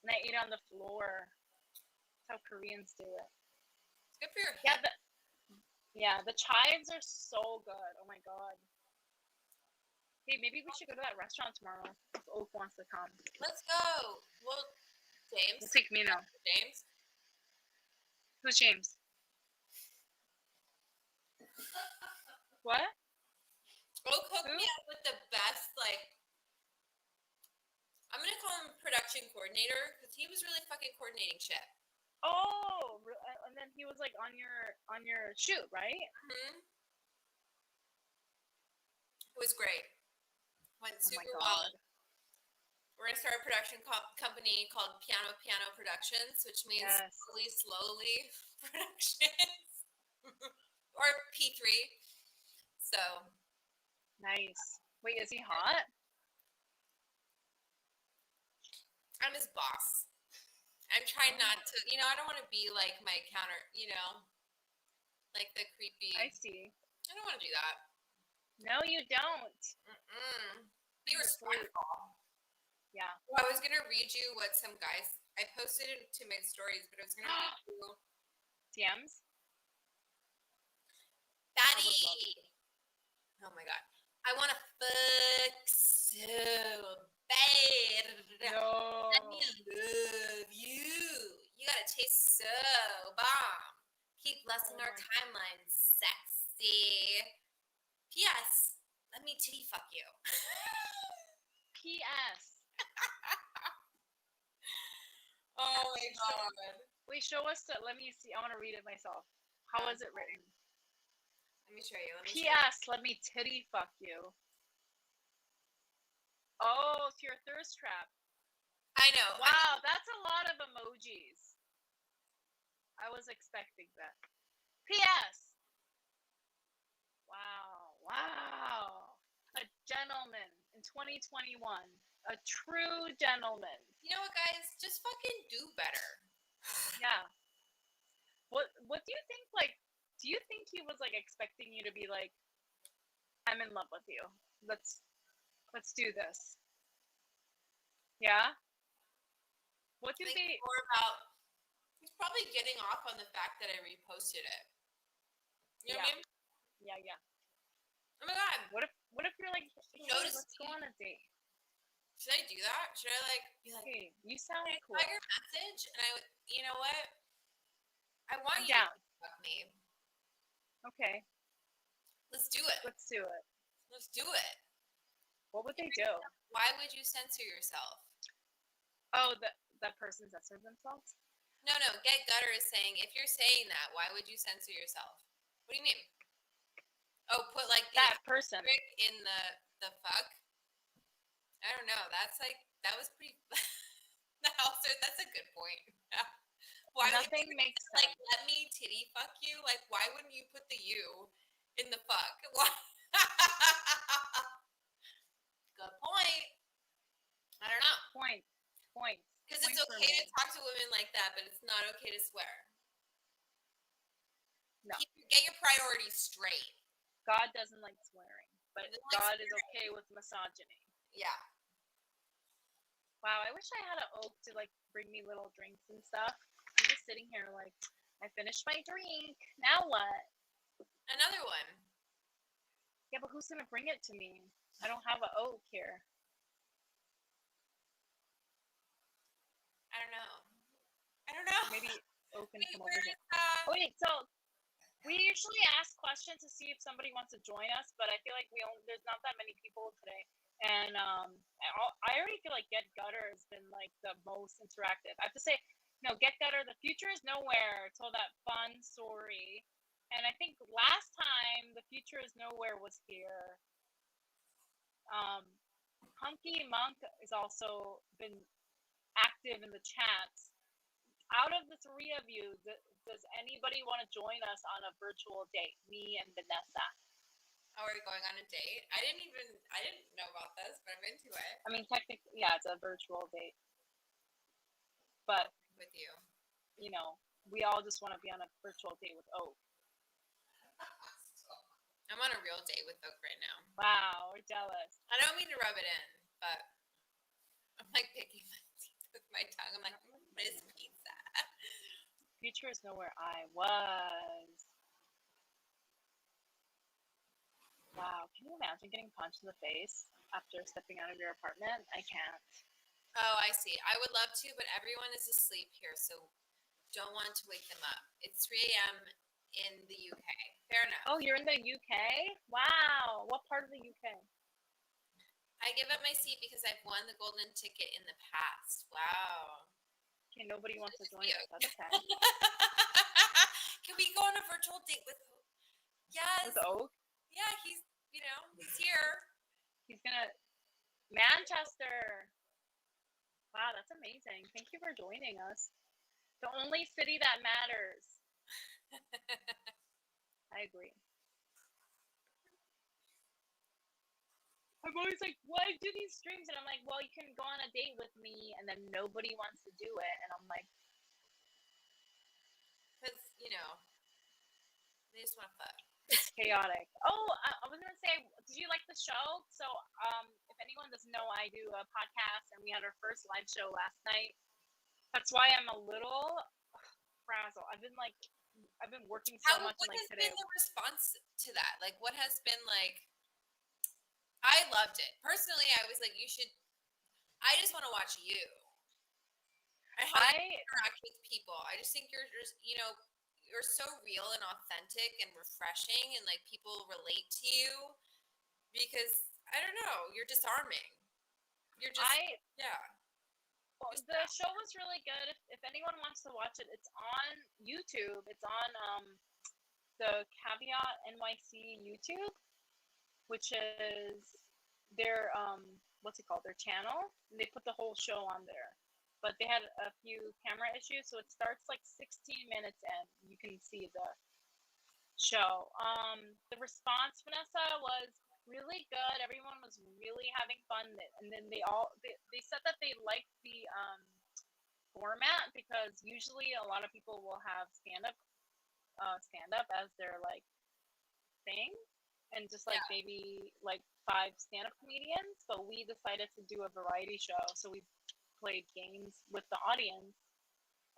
And I ate it on the floor. That's how Koreans do it. It's good for your Yeah, head. the chives are so good. Oh my god. Hey, maybe we should go to that restaurant tomorrow if Oak wants to come. Let's go. Well, James. We'll take me now. James. Who's James? What? Oak hooked me up with the best, like, I'm gonna call him production coordinator because he was really fucking coordinating shit. Oh, and then he was like on your shoot, right? Mm-hmm. It was great. Went super my well. god. We're gonna start a production company called Piano Productions, which means slowly productions or P3. So nice. Wait, is he hot? I'm his boss. I'm trying not to, I don't want to be like my counter, like the creepy. I see. I don't want to do that. No, you don't. Be respectful. Yeah. Well, I was going to read you what some guys, I posted it to my stories, but I was going to read you. DMs? Daddy. Oh my God. I want to fuck so bad. No. Let me love you. You got to taste so bomb. Keep blessing our timeline, sexy. P.S. Let me titty fuck you. P.S. Oh my God. Wait, show us. Let me see. I want to read it myself. How is it written? Let me show you. P.S. Let me titty fuck you. Oh, it's your thirst trap. I know. Wow, that's a lot of emojis. I was expecting that. P.S. Wow. A gentleman in 2021. A true gentleman. You know what, guys? Just fucking do better. Yeah. What do you think, like, do you think he was, like, expecting you to be like, I'm in love with you. Let's do this. Yeah? What do they... More about... He's probably getting off on the fact that I reposted it. You know what I mean? Yeah. Oh my God. What if you're like, hey, let's go on a date? Should I do that? Should I like be like, Hey, you sound I cool. got your message, and you know what? I want I'm you down. to fuck me. Okay, Let's do it. let's do it. Let's do it. What would they do? Why would you censor yourself? Oh, that person censors themselves? No. Get Gutter is saying, if you're saying that, why would you censor yourself? What do you mean? Oh, put like the That person. in the fuck. I don't know. That's like that was pretty. That's a good point. Why Nothing would you, makes like sense. let me titty fuck you? Like why wouldn't you put the U in the fuck? Why? Good point. I don't know. Point. Because it's okay to talk to women like that, but it's not okay to swear. No. Get your priorities straight. God doesn't like swearing, but Doesn't like God is swearing. okay with misogyny. Yeah. Wow, I wish I had an oak to like bring me little drinks and stuff. I'm just sitting here like, I finished my drink. Now what? Another one. Yeah, but who's gonna bring it to me? I don't have an oak here. I don't know. Maybe oak can Wait, come where over here. is Wait, so we usually ask questions to see if somebody wants to join us, but I feel like there's not that many people today. And I already feel like Get Gutter has been like the most interactive. I have to say, no, Get Gutter, the future is nowhere told that fun story. And I think last time the future is nowhere was here. Hunky Monk has also been active in the chats. Out of the three of you, does anybody want to join us on a virtual date? Me and Vanessa. Oh, are we going on a date? I didn't know about this, but I'm into it. I mean, technically, yeah, it's a virtual date. But with you, you know, we all just want to be on a virtual date with Oak. I'm on a real date with Oak right now. Wow, we're jealous. I don't mean to rub it in, but I'm like picking my teeth with my tongue. I'm like, Miss Pizza. Future is nowhere I was. Wow, can you imagine getting punched in the face after stepping out of your apartment? I can't. Oh, I see. I would love to, but everyone is asleep here, so don't want to wake them up. It's 3 a.m. in the UK. Fair enough. Oh, you're in the UK? Wow. What part of the UK? I give up my seat because I've won the golden ticket in the past. Wow. Okay, nobody wants to join us. That's okay. Can we go on a virtual date with Oak? Yes. With Oak? Yeah, he's here. He's gonna Manchester. Wow, that's amazing. Thank you for joining us. The only city that matters. I agree. I'm always like, why do these streams? And I'm like, well, you can go on a date with me, and then nobody wants to do it. And I'm like, because they just want to fuck. It's chaotic. Oh, I was gonna say, did you like the show? So, if anyone doesn't know, I do a podcast, and we had our first live show last night. That's why I'm a little frazzled. I've been working so much. What has today. been the response to that? Like, what has been like? I loved it personally. I was like, you should. I just want to watch you. And how you interact with people. I just think you're so real and authentic and refreshing, and like people relate to you because I don't know, you're disarming. You're just yeah. Well, the show was really good. If anyone wants to watch it, it's on YouTube. It's on the Caveat NYC YouTube, which is their what's it called? Their channel. And they put the whole show on there. But they had a few camera issues, so it starts like 16 minutes in. You can see the show. The response, Vanessa, was really good. Everyone was really having fun, and then they said that they liked the format because usually a lot of people will have stand up as their like thing, and just like maybe like 5 stand-up comedians. But we decided to do a variety show, so we played games with the audience,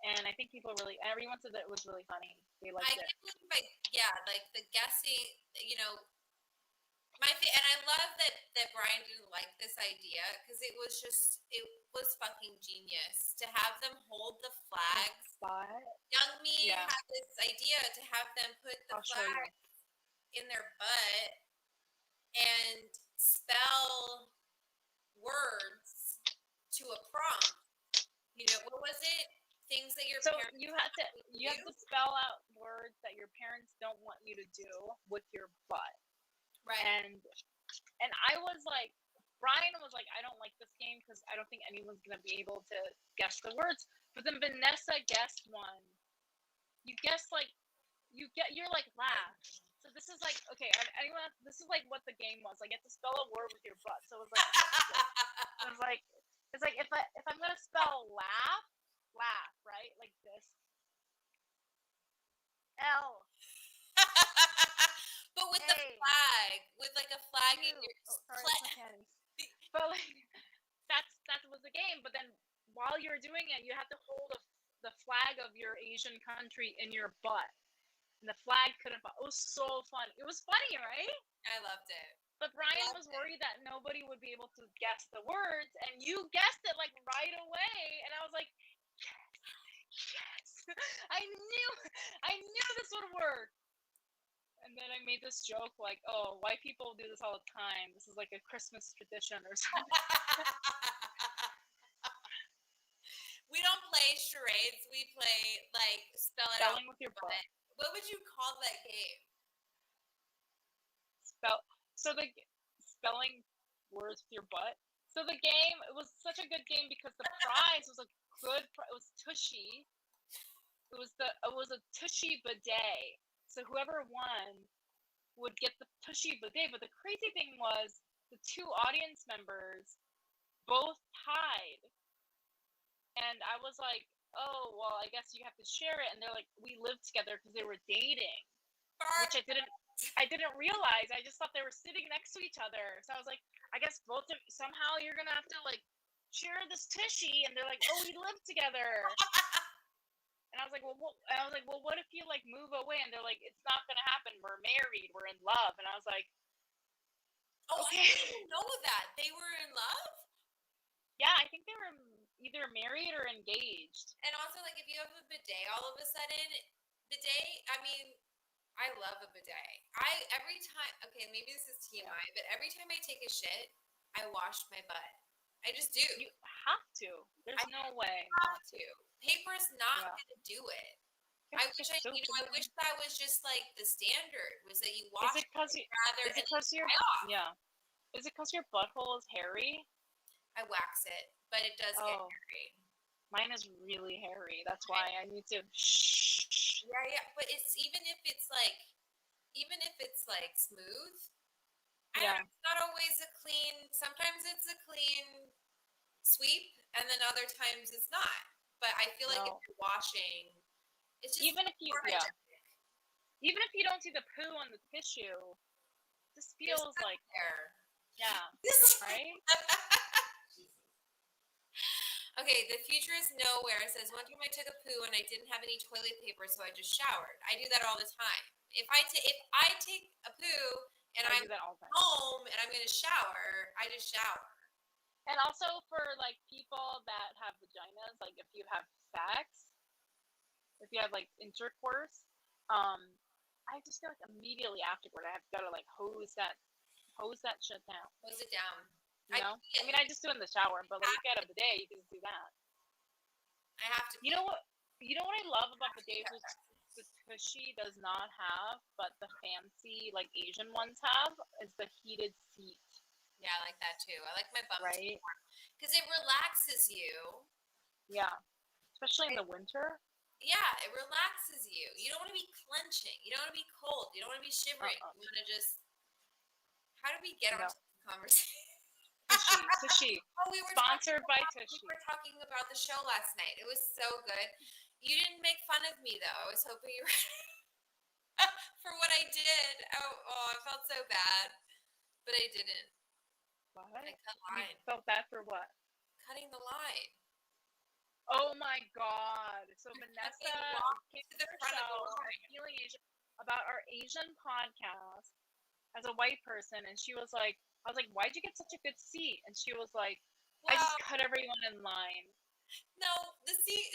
and I think everyone said that it was really funny. They liked it. Like the guessing, And I love that Brian didn't like this idea because it was fucking genius to have them hold the flags. Spot. Youngmi Yeah. had this idea to have them put the I'll show you. flag in their butt and spell words to a prompt. You know, what was it? Things that your So parents you have to spell out words that your parents don't want you to do with your butt. Right. And I was like, Brian was like, I don't like this game because I don't think anyone's gonna be able to guess the words. But then Vanessa guessed one. You guessed like you're like laugh. So this is like okay. Anyone? This is like what the game was. Like you have to spell a word with your butt. So it was like it's like if I'm gonna spell laugh, right, like this. L. But with the flag, with like a flag in your but like that was the game. But then while you're doing it, you have to hold the flag of your Asian country in your butt, and the flag couldn't fall. It was so fun. It was funny, right? I loved it. But Brian was worried that nobody would be able to guess the words, and you guessed it like right away, and I was like, yes, I knew this would work. And then I made this joke like, oh, white people do this all the time. This is like a Christmas tradition or something. We don't play charades. We play like Spelling with your butt. What would you call that game? Spelling words with your butt. So the game, it was such a good game because the prize was it was Tushy. It was a Tushy bidet. So whoever won would get the Tushy bidet. But the crazy thing was the two audience members both tied. And I was like, oh, well, I guess you have to share it. And they're like, we lived together because they were dating, which I didn't realize. I just thought they were sitting next to each other. So I was like, I guess somehow you're going to have to like share this Tushy. And they're like, oh, we live together. And I was like, well, what if you like move away? And they're like, it's not gonna happen. We're married. We're in love. And I was like, okay. I didn't know that they were in love. Yeah, I think they were either married or engaged. And also, like, if you have a bidet, all of a sudden, bidet. I mean, I love a bidet. Every time. Okay, maybe this is TMI, but every time I take a shit, I wash my butt. I just do. You have to. There's no way not to. Paper's not gonna do it. I wish that was just like the standard was that you wash. Is it because your butthole is hairy? I wax it, but it does get hairy. Mine is really hairy. That's why I need to. Yeah, but it's even if it's like smooth. It's not always a clean. Sometimes it's a clean sweep, and then other times it's not. But I feel like if you're washing, it's just even if you don't see the poo on the tissue, this feels like there. Yeah. Right? Okay, the future is nowhere. It says one time I took a poo and I didn't have any toilet paper, so I just showered. I do that all the time. If I take a poo and I'm home and I'm gonna shower, I just shower. And also for like people that have vaginas, like if you have sex, if you have like intercourse, I just feel like immediately afterward I have got to like hose that shit down. Hose it down. You know? I mean, I just do it in the shower, but like if you get a bidet, you can just do that. I have to. You know what I love about bidets, which the Tushy does not have, but the fancy like Asian ones have, is the heated seat. Yeah, I like that too. I like my bum right? Because it relaxes you. Yeah, especially in the winter. Yeah, it relaxes you. You don't want to be clenching. You don't want to be cold. You don't want to be shivering. You want to just. How did we get on this conversation? Tushy. Oh, we were sponsored by Tushy. We were talking about the show last night. It was so good. You didn't make fun of me though. I was hoping you were for what I did. Oh, I felt so bad, but I didn't. What? I cut line. You felt bad for what? Cutting the line. Oh my god! So Vanessa came to the show, Feeling Asian, about our Asian podcast, as a white person, and she was like, I was like, why'd you get such a good seat? And she was like, Wow. I just cut everyone in line. No, the seat.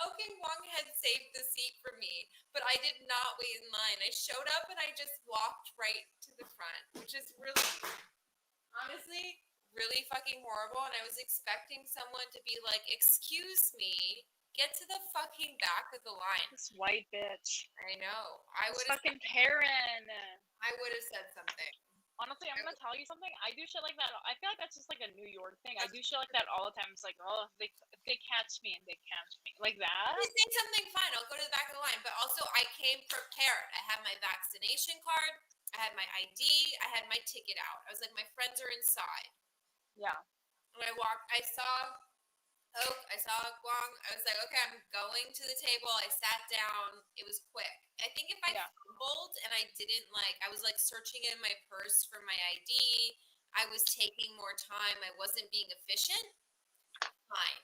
Oking Wong had saved the seat for me, but I did not wait in line. I showed up and I just walked right to the front, which is really, honestly, really fucking horrible. And I was expecting someone to be like, "Excuse me, get to the fucking back of the line." This white bitch. I know. I This would have. fucking Karen. I would have said something. Honestly, I'm gonna tell you something. I do shit like that. I feel like that's just like a New York thing. I do shit like that all the time. It's like, oh, if they catch me and they catch me like that. If you say something, fine. I'll go to the back of the line. But also, I came prepared. I had my vaccination card. I had my ID. I had my ticket out. I was like, my friends are inside. Yeah. When I walked, I saw Oak. I saw Guang. I was like, okay, I'm going to the table. I sat down. It was quick. I think if I fumbled and I didn't I was like searching in my purse for my ID. I was taking more time. I wasn't being efficient. Fine.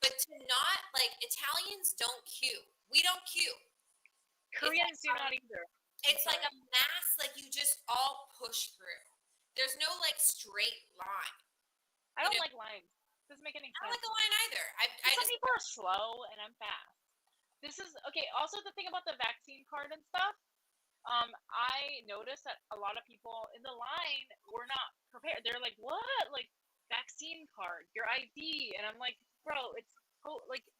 But to not, Italians don't queue. We don't queue. Koreans do not either. It's like a mass, you just all push through. There's no, straight line. I don't like lines. Doesn't make any sense. I don't like a line either. Some people are slow and I'm fast. This is, okay, also the thing about the vaccine card and stuff, I noticed that a lot of people in the line were not prepared. They're like, what? Like, vaccine card, your ID. And I'm like, bro, it's,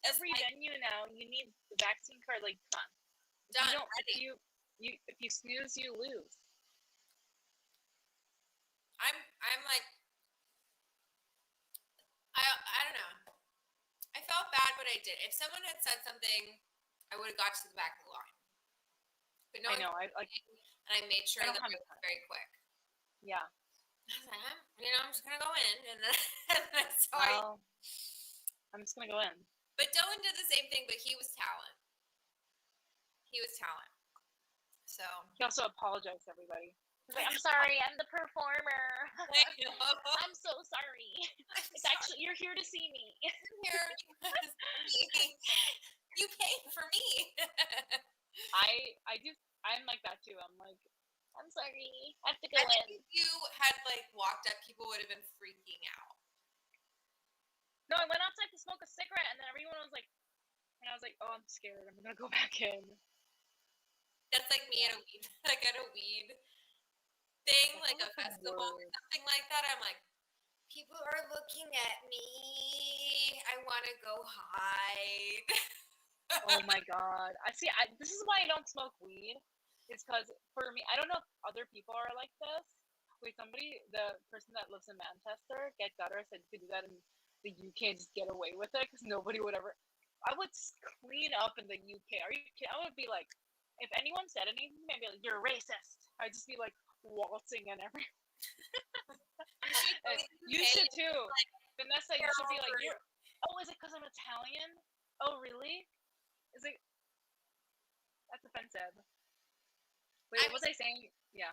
every venue now, you need the vaccine card. Like, come on. Done. If you snooze, you lose. I'm like, I don't know. I felt bad, but I did. If someone had said something, I would have got to the back of the line. But no, I know. and I made sure that it was very quick. Yeah. I was like, I'm just gonna go in, and then I'm just gonna go in. But Dylan did the same thing, but he was talent. So he also apologized to everybody. He's like, I'm sorry, I'm the performer. I'm so sorry. It's actually, you're here to see me. Here because you paid for me. I'm like that too. I'm like, I'm sorry. I have to go in. If you had walked up, people would have been freaking out. No, I went outside to smoke a cigarette, and then everyone was like, and I was like, oh, I'm scared. I'm gonna go back in. That's like me at a weed, at a weed thing, like a festival or something like that. I'm like, people are looking at me. I want to go hide. Oh my god! This is why I don't smoke weed. It's because for me, I don't know if other people are like this. Wait, the person that lives in Manchester, Get Gutter, said you could do that in the UK and just get away with it because nobody would ever. I would clean up in the UK. Are you kidding? I would be like, if anyone said anything, I'd be like, you're racist. I'd just be like waltzing and everything. You should too. Vanessa, you should be like, is it because I'm Italian? Oh, really? Is it? That's offensive. Wait, what was I saying? Yeah.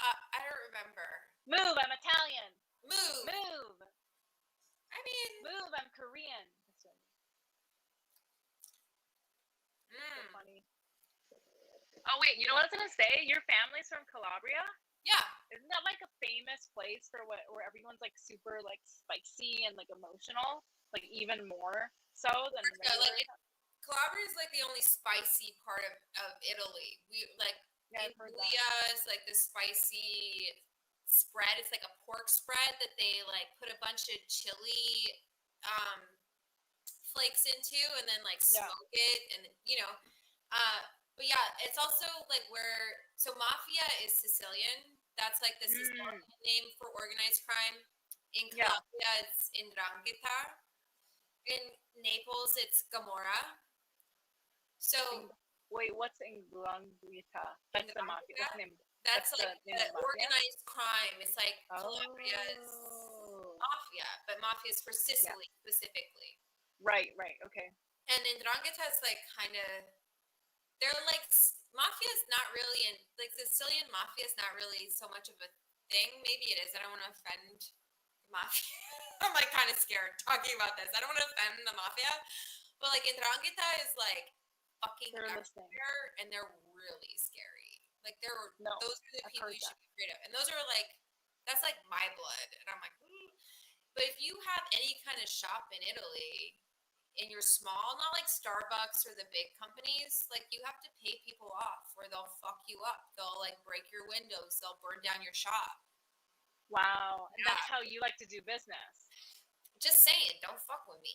I don't remember. Move, I'm Italian. Move. I mean. Move, I'm Korean. That's right. So funny. Oh, wait, you know what I was going to say? Your family's from Calabria? Yeah. Isn't that a famous place for where everyone's super spicy and emotional? Even more so than Calabria is the only spicy part of Italy. We Puglia is the spicy spread. It's a pork spread that they put a bunch of chili flakes into and then smoke it and but yeah, it's also mafia is Sicilian. That's the Sicilian name for organized crime. In Calabria, it's 'ndrangheta. In Naples, it's Gomorrah. So wait, what's 'ndrangheta? That's the mafia. That's the organized crime. It's Calabria's mafia, but mafia is for Sicily specifically. Right. Okay. And 'ndrangheta is kind of. They're mafia is not really in Sicilian mafia is not really so much of a thing. Maybe it is. I don't want to offend mafia. I'm kind of scared talking about this. I don't want to offend the mafia, but 'ndrangheta is fucking They're listening. everywhere, and they're really scary. Like No, those are the I've people heard you should be afraid of, and those are like that's like my blood, and I'm like, But if you have any kind of shop in Italy, and you're small, not like Starbucks or the big companies, like you have to pay people off, or they'll fuck you up. They'll like break your windows. They'll burn down your shop. Wow, and Yeah. that's how you like to do business. Just saying, don't fuck with me.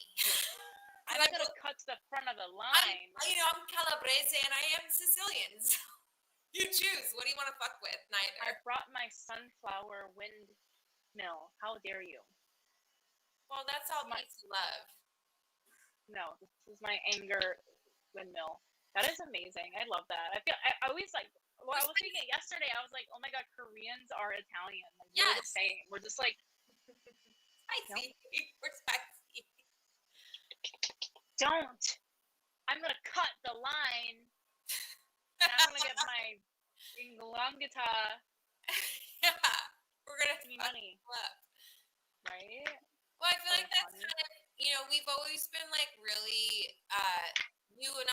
I'm gonna cut to the front of the line. I'm Calabrese and I am Sicilian. So you choose. What do you want to fuck with? Neither. I brought my sunflower windmill. How dare you? Well, that's all peace and love. No, this is my anger windmill. That is amazing. I love that. I always like. Well, I was thinking it yesterday. I was like, oh my god, Koreans are Italian. Like, yes. We're the same. We're just like spicy. We're spicy. Don't. I'm gonna cut the line. And I'm gonna get my Inglangita. Yeah, we're gonna give me money. Up. Right. Well, I feel like that's kind of, we've always been like really, you and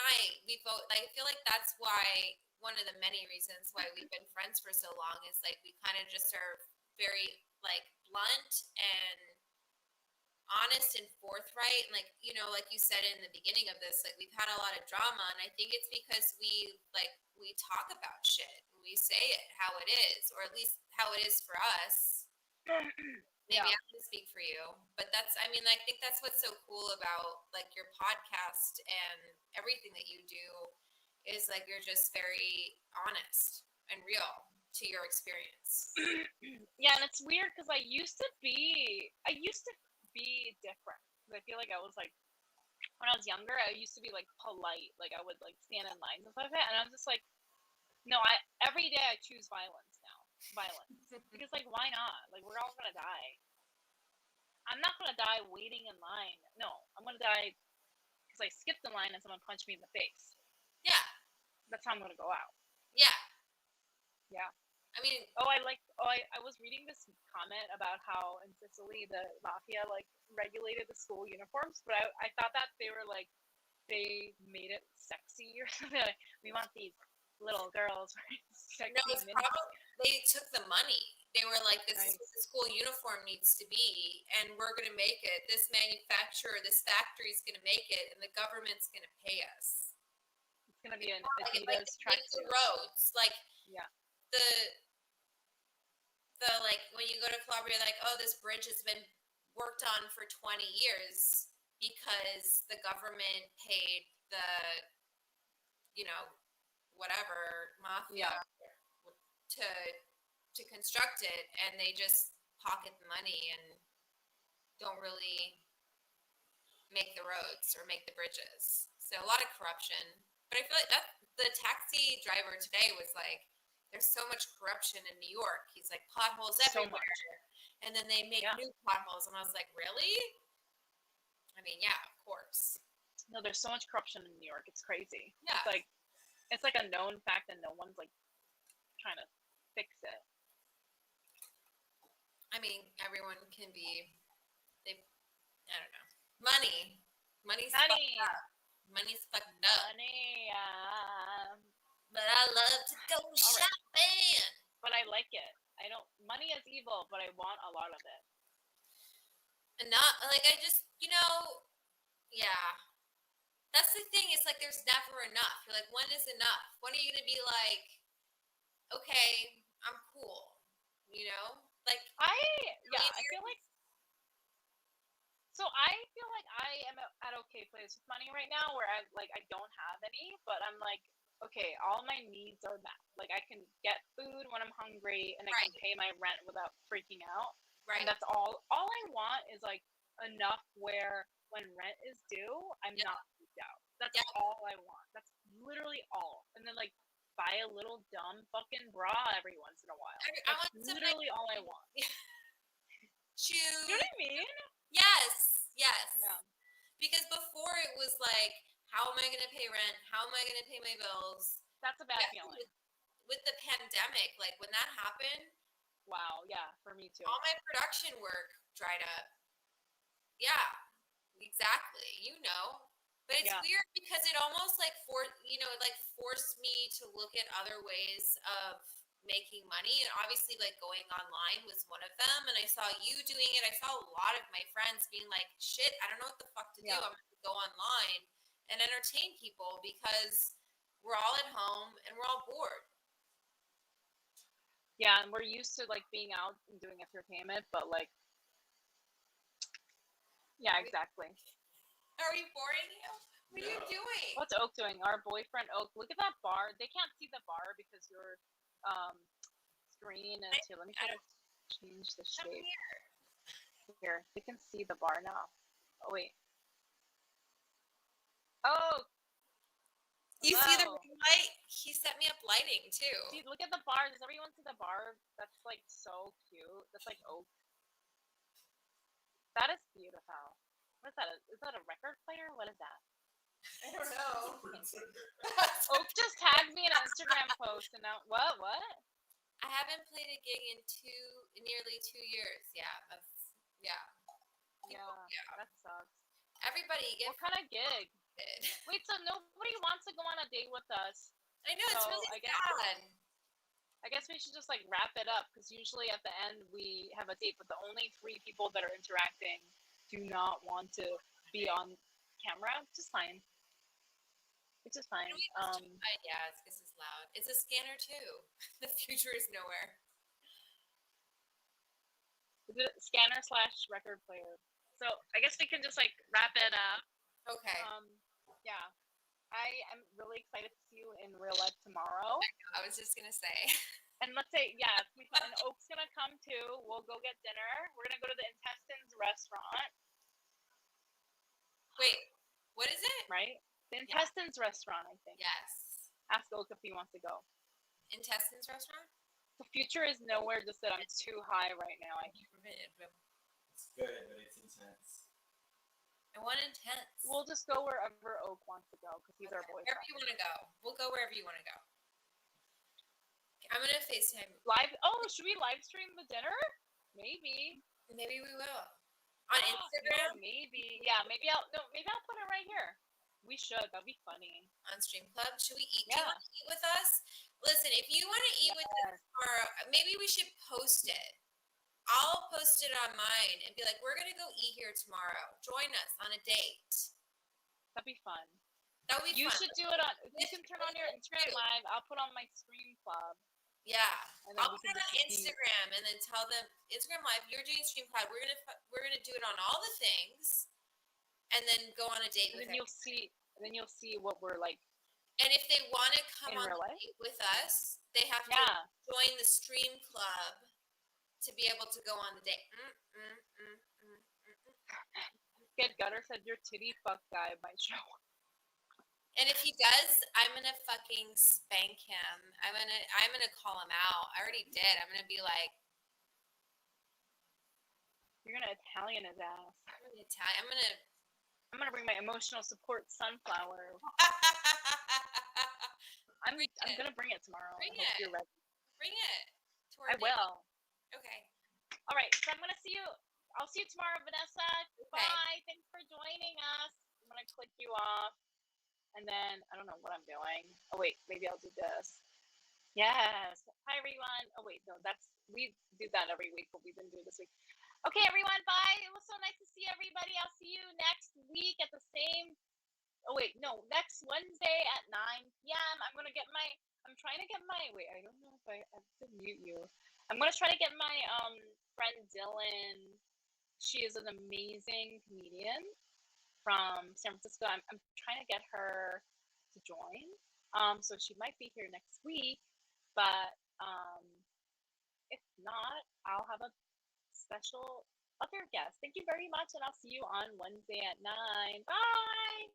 we both, like, I feel like that's why, one of the many reasons why we've been friends for so long is like, we kind of just are very like blunt and honest and forthright. And like, like you said in the beginning of this, like we've had a lot of drama, and I think it's because we talk about shit. We say it how it is, or at least how it is for us. Maybe I can speak for you, but I think that's what's so cool about like your podcast and everything that you do is like you're just very honest and real to your experience. Yeah, and it's weird because I used to be different. I feel like I was like, when I was younger, I used to be like polite. Like I would like stand in lines and stuff like that, and I'm just like, no, every day I choose violence now. Because like, why not? Like, we're all gonna die. I'm not gonna die waiting in line. No, I'm gonna die because I skipped the line and someone punched me in the face. Yeah, that's how I'm gonna go out. Yeah. I mean, I was reading this comment about how in Sicily the mafia like regulated the school uniforms, but I thought that they were like they made it sexy or something. Like, we want these little girls wearing sexy. No, it's probably they took the money. They were like, this is what the school uniform needs to be, and we're going to make it. This manufacturer, this factory is going to make it, and the government's going to pay us. It's going to be an Adidas tracksuit. The roads, like the like when you go to Calabria, like, oh, this bridge has been worked on for 20 years because the government paid the, whatever mafia to construct it, and they just pocket the money and don't really make the roads or make the bridges. So a lot of corruption. But I feel like the taxi driver today was like, there's so much corruption in New York. He's like, potholes everywhere. And then they make new potholes. And I was like, really? I mean, yeah, of course. No, there's so much corruption in New York. It's crazy. Yeah. It's like a known fact and no one's like trying to fix it. I mean, everyone can be, I don't know. Money's fucked up. Money's fucked up. Money, but I love to go shopping. But I like it. Money is evil, but I want a lot of it. And not, like, I just, yeah. That's the thing, it's like there's never enough. You're like, when is enough? When are you going to be like, okay, I'm cool, Like, I feel like, so I feel like I am at okay place with money right now where I don't have any, but I'm like, okay, all my needs are met. Like, I can get food when I'm hungry, and I can pay my rent without freaking out. Right. And that's all. All I want is, like, enough where when rent is due, I'm not freaked out. That's all I want. That's literally all. And then, like, buy a little dumb fucking bra every once in a while. That's literally all I want. Shoes. You know what I mean? Yes. Yeah. Because before it was like, how am I going to pay rent? How am I going to pay my bills? That's a bad feeling. With the pandemic, like when that happened. Wow, yeah, for me too. All my production work dried up. Yeah, exactly. But it's Yeah. weird because it almost like forced me to look at other ways of making money, and obviously like going online was one of them. And I saw you doing it. I saw a lot of my friends being like, "Shit, I don't know what the fuck to do. Yeah. I'm gonna go online and entertain people because we're all at home and we're all bored." Yeah, and we're used to like being out and doing entertainment, but like, yeah, exactly. Are we boring you? What are you No. doing? What's Oak doing? Our boyfriend Oak. Look at that bar. They can't see the bar because your screen is here. Let me try to change the I'm shape. here. Here, they can see the bar now. Oh wait. Oh, You see the hello. ring light? He set me up lighting too. See, look at the bar. Does everyone see the bar? That's like so cute. That's like Oak. That is beautiful. What is that? Is that a record player? What is that? I don't know. Oak just tagged me in an Instagram post, and now what? I haven't played a gig in nearly 2 years. Yeah, that's Yeah, yeah. that sucks. Everybody get What kind of gig? frustrated. Wait, so nobody wants to go on a date with us? I know it's So, really I guess- sad. I guess we should just like wrap it up because usually at the end we have a date, but the only 3 people that are interacting do not want to be on camera. Which is fine. Which is fine. Yeah, it's because it's loud. It's a scanner too. The future is nowhere. Is it scanner/record player? So I guess we can just like wrap it up. Okay. Yeah. I am really excited to see you in real life tomorrow. I was just gonna say. And let's say, yeah, it's gonna be fun. And Oak's gonna come too. We'll go get dinner. We're gonna go to the Intestines restaurant. Wait, what is it? Right? The Intestines restaurant, I think. Yes. Ask Oak if he wants to go. Intestines restaurant? The future is nowhere, just that I'm too high right now. It's good, but it's intense. I want intense. We'll just go wherever Oak wants to go because he's our boyfriend. Wherever you want to go. We'll go wherever you want to go. I'm gonna FaceTime. Live? Oh, should we live stream the dinner? Maybe. Maybe we will. On Instagram? No, maybe. Yeah, maybe I'll put it right here. We should. That'd be funny. On Stream Club? Should we eat? Yeah. Do you want to eat with us? Listen, if you want to eat with us tomorrow, maybe we should post it. I'll post it on mine and be like, we're gonna go eat here tomorrow. Join us on a date. That'd be fun. That would be You fun. should do it on. You can turn on your Instagram live. I'll put on my Stream Club. Yeah, And then I'll we put it can on just be- Instagram and then tell them Instagram Live. You're doing Stream Cloud. We're gonna do it on all the things, and then go on a date And with then it. you'll see what we're like. And if they want to come In on real the life? date with us, they have to Yeah. join the Stream Club to be able to go on the date. Get Gutter said your titty fuck guy might show. And if he does, I'm gonna fucking spank him. I'm gonna call him out. I already did. I'm gonna be like, You're gonna Italian his ass. I'm gonna bring my emotional support sunflower. I'm gonna bring it tomorrow. Bring I hope it. you're ready. Bring it. To I our date. will. Okay. All right, so I'll see you tomorrow, Vanessa. Okay. Bye. Thanks for joining us. I'm gonna click you off. And then I don't know what I'm doing. Oh wait, maybe I'll do this. Yes. Hi everyone. Oh wait, no, we do that every week, but we didn't do it this week. Okay, everyone, bye. It was so nice to see everybody. I'll see you next week at the same. Oh wait, no, next Wednesday at 9 p.m. I'm trying to get my. Wait, I don't know if I have to mute you. I'm gonna try to get my friend Dylan. She is an amazing comedian from San Francisco. I'm trying to get her to join. So she might be here next week, but if not, I'll have a special other guest. Thank you very much, and I'll see you on Wednesday at 9. Bye!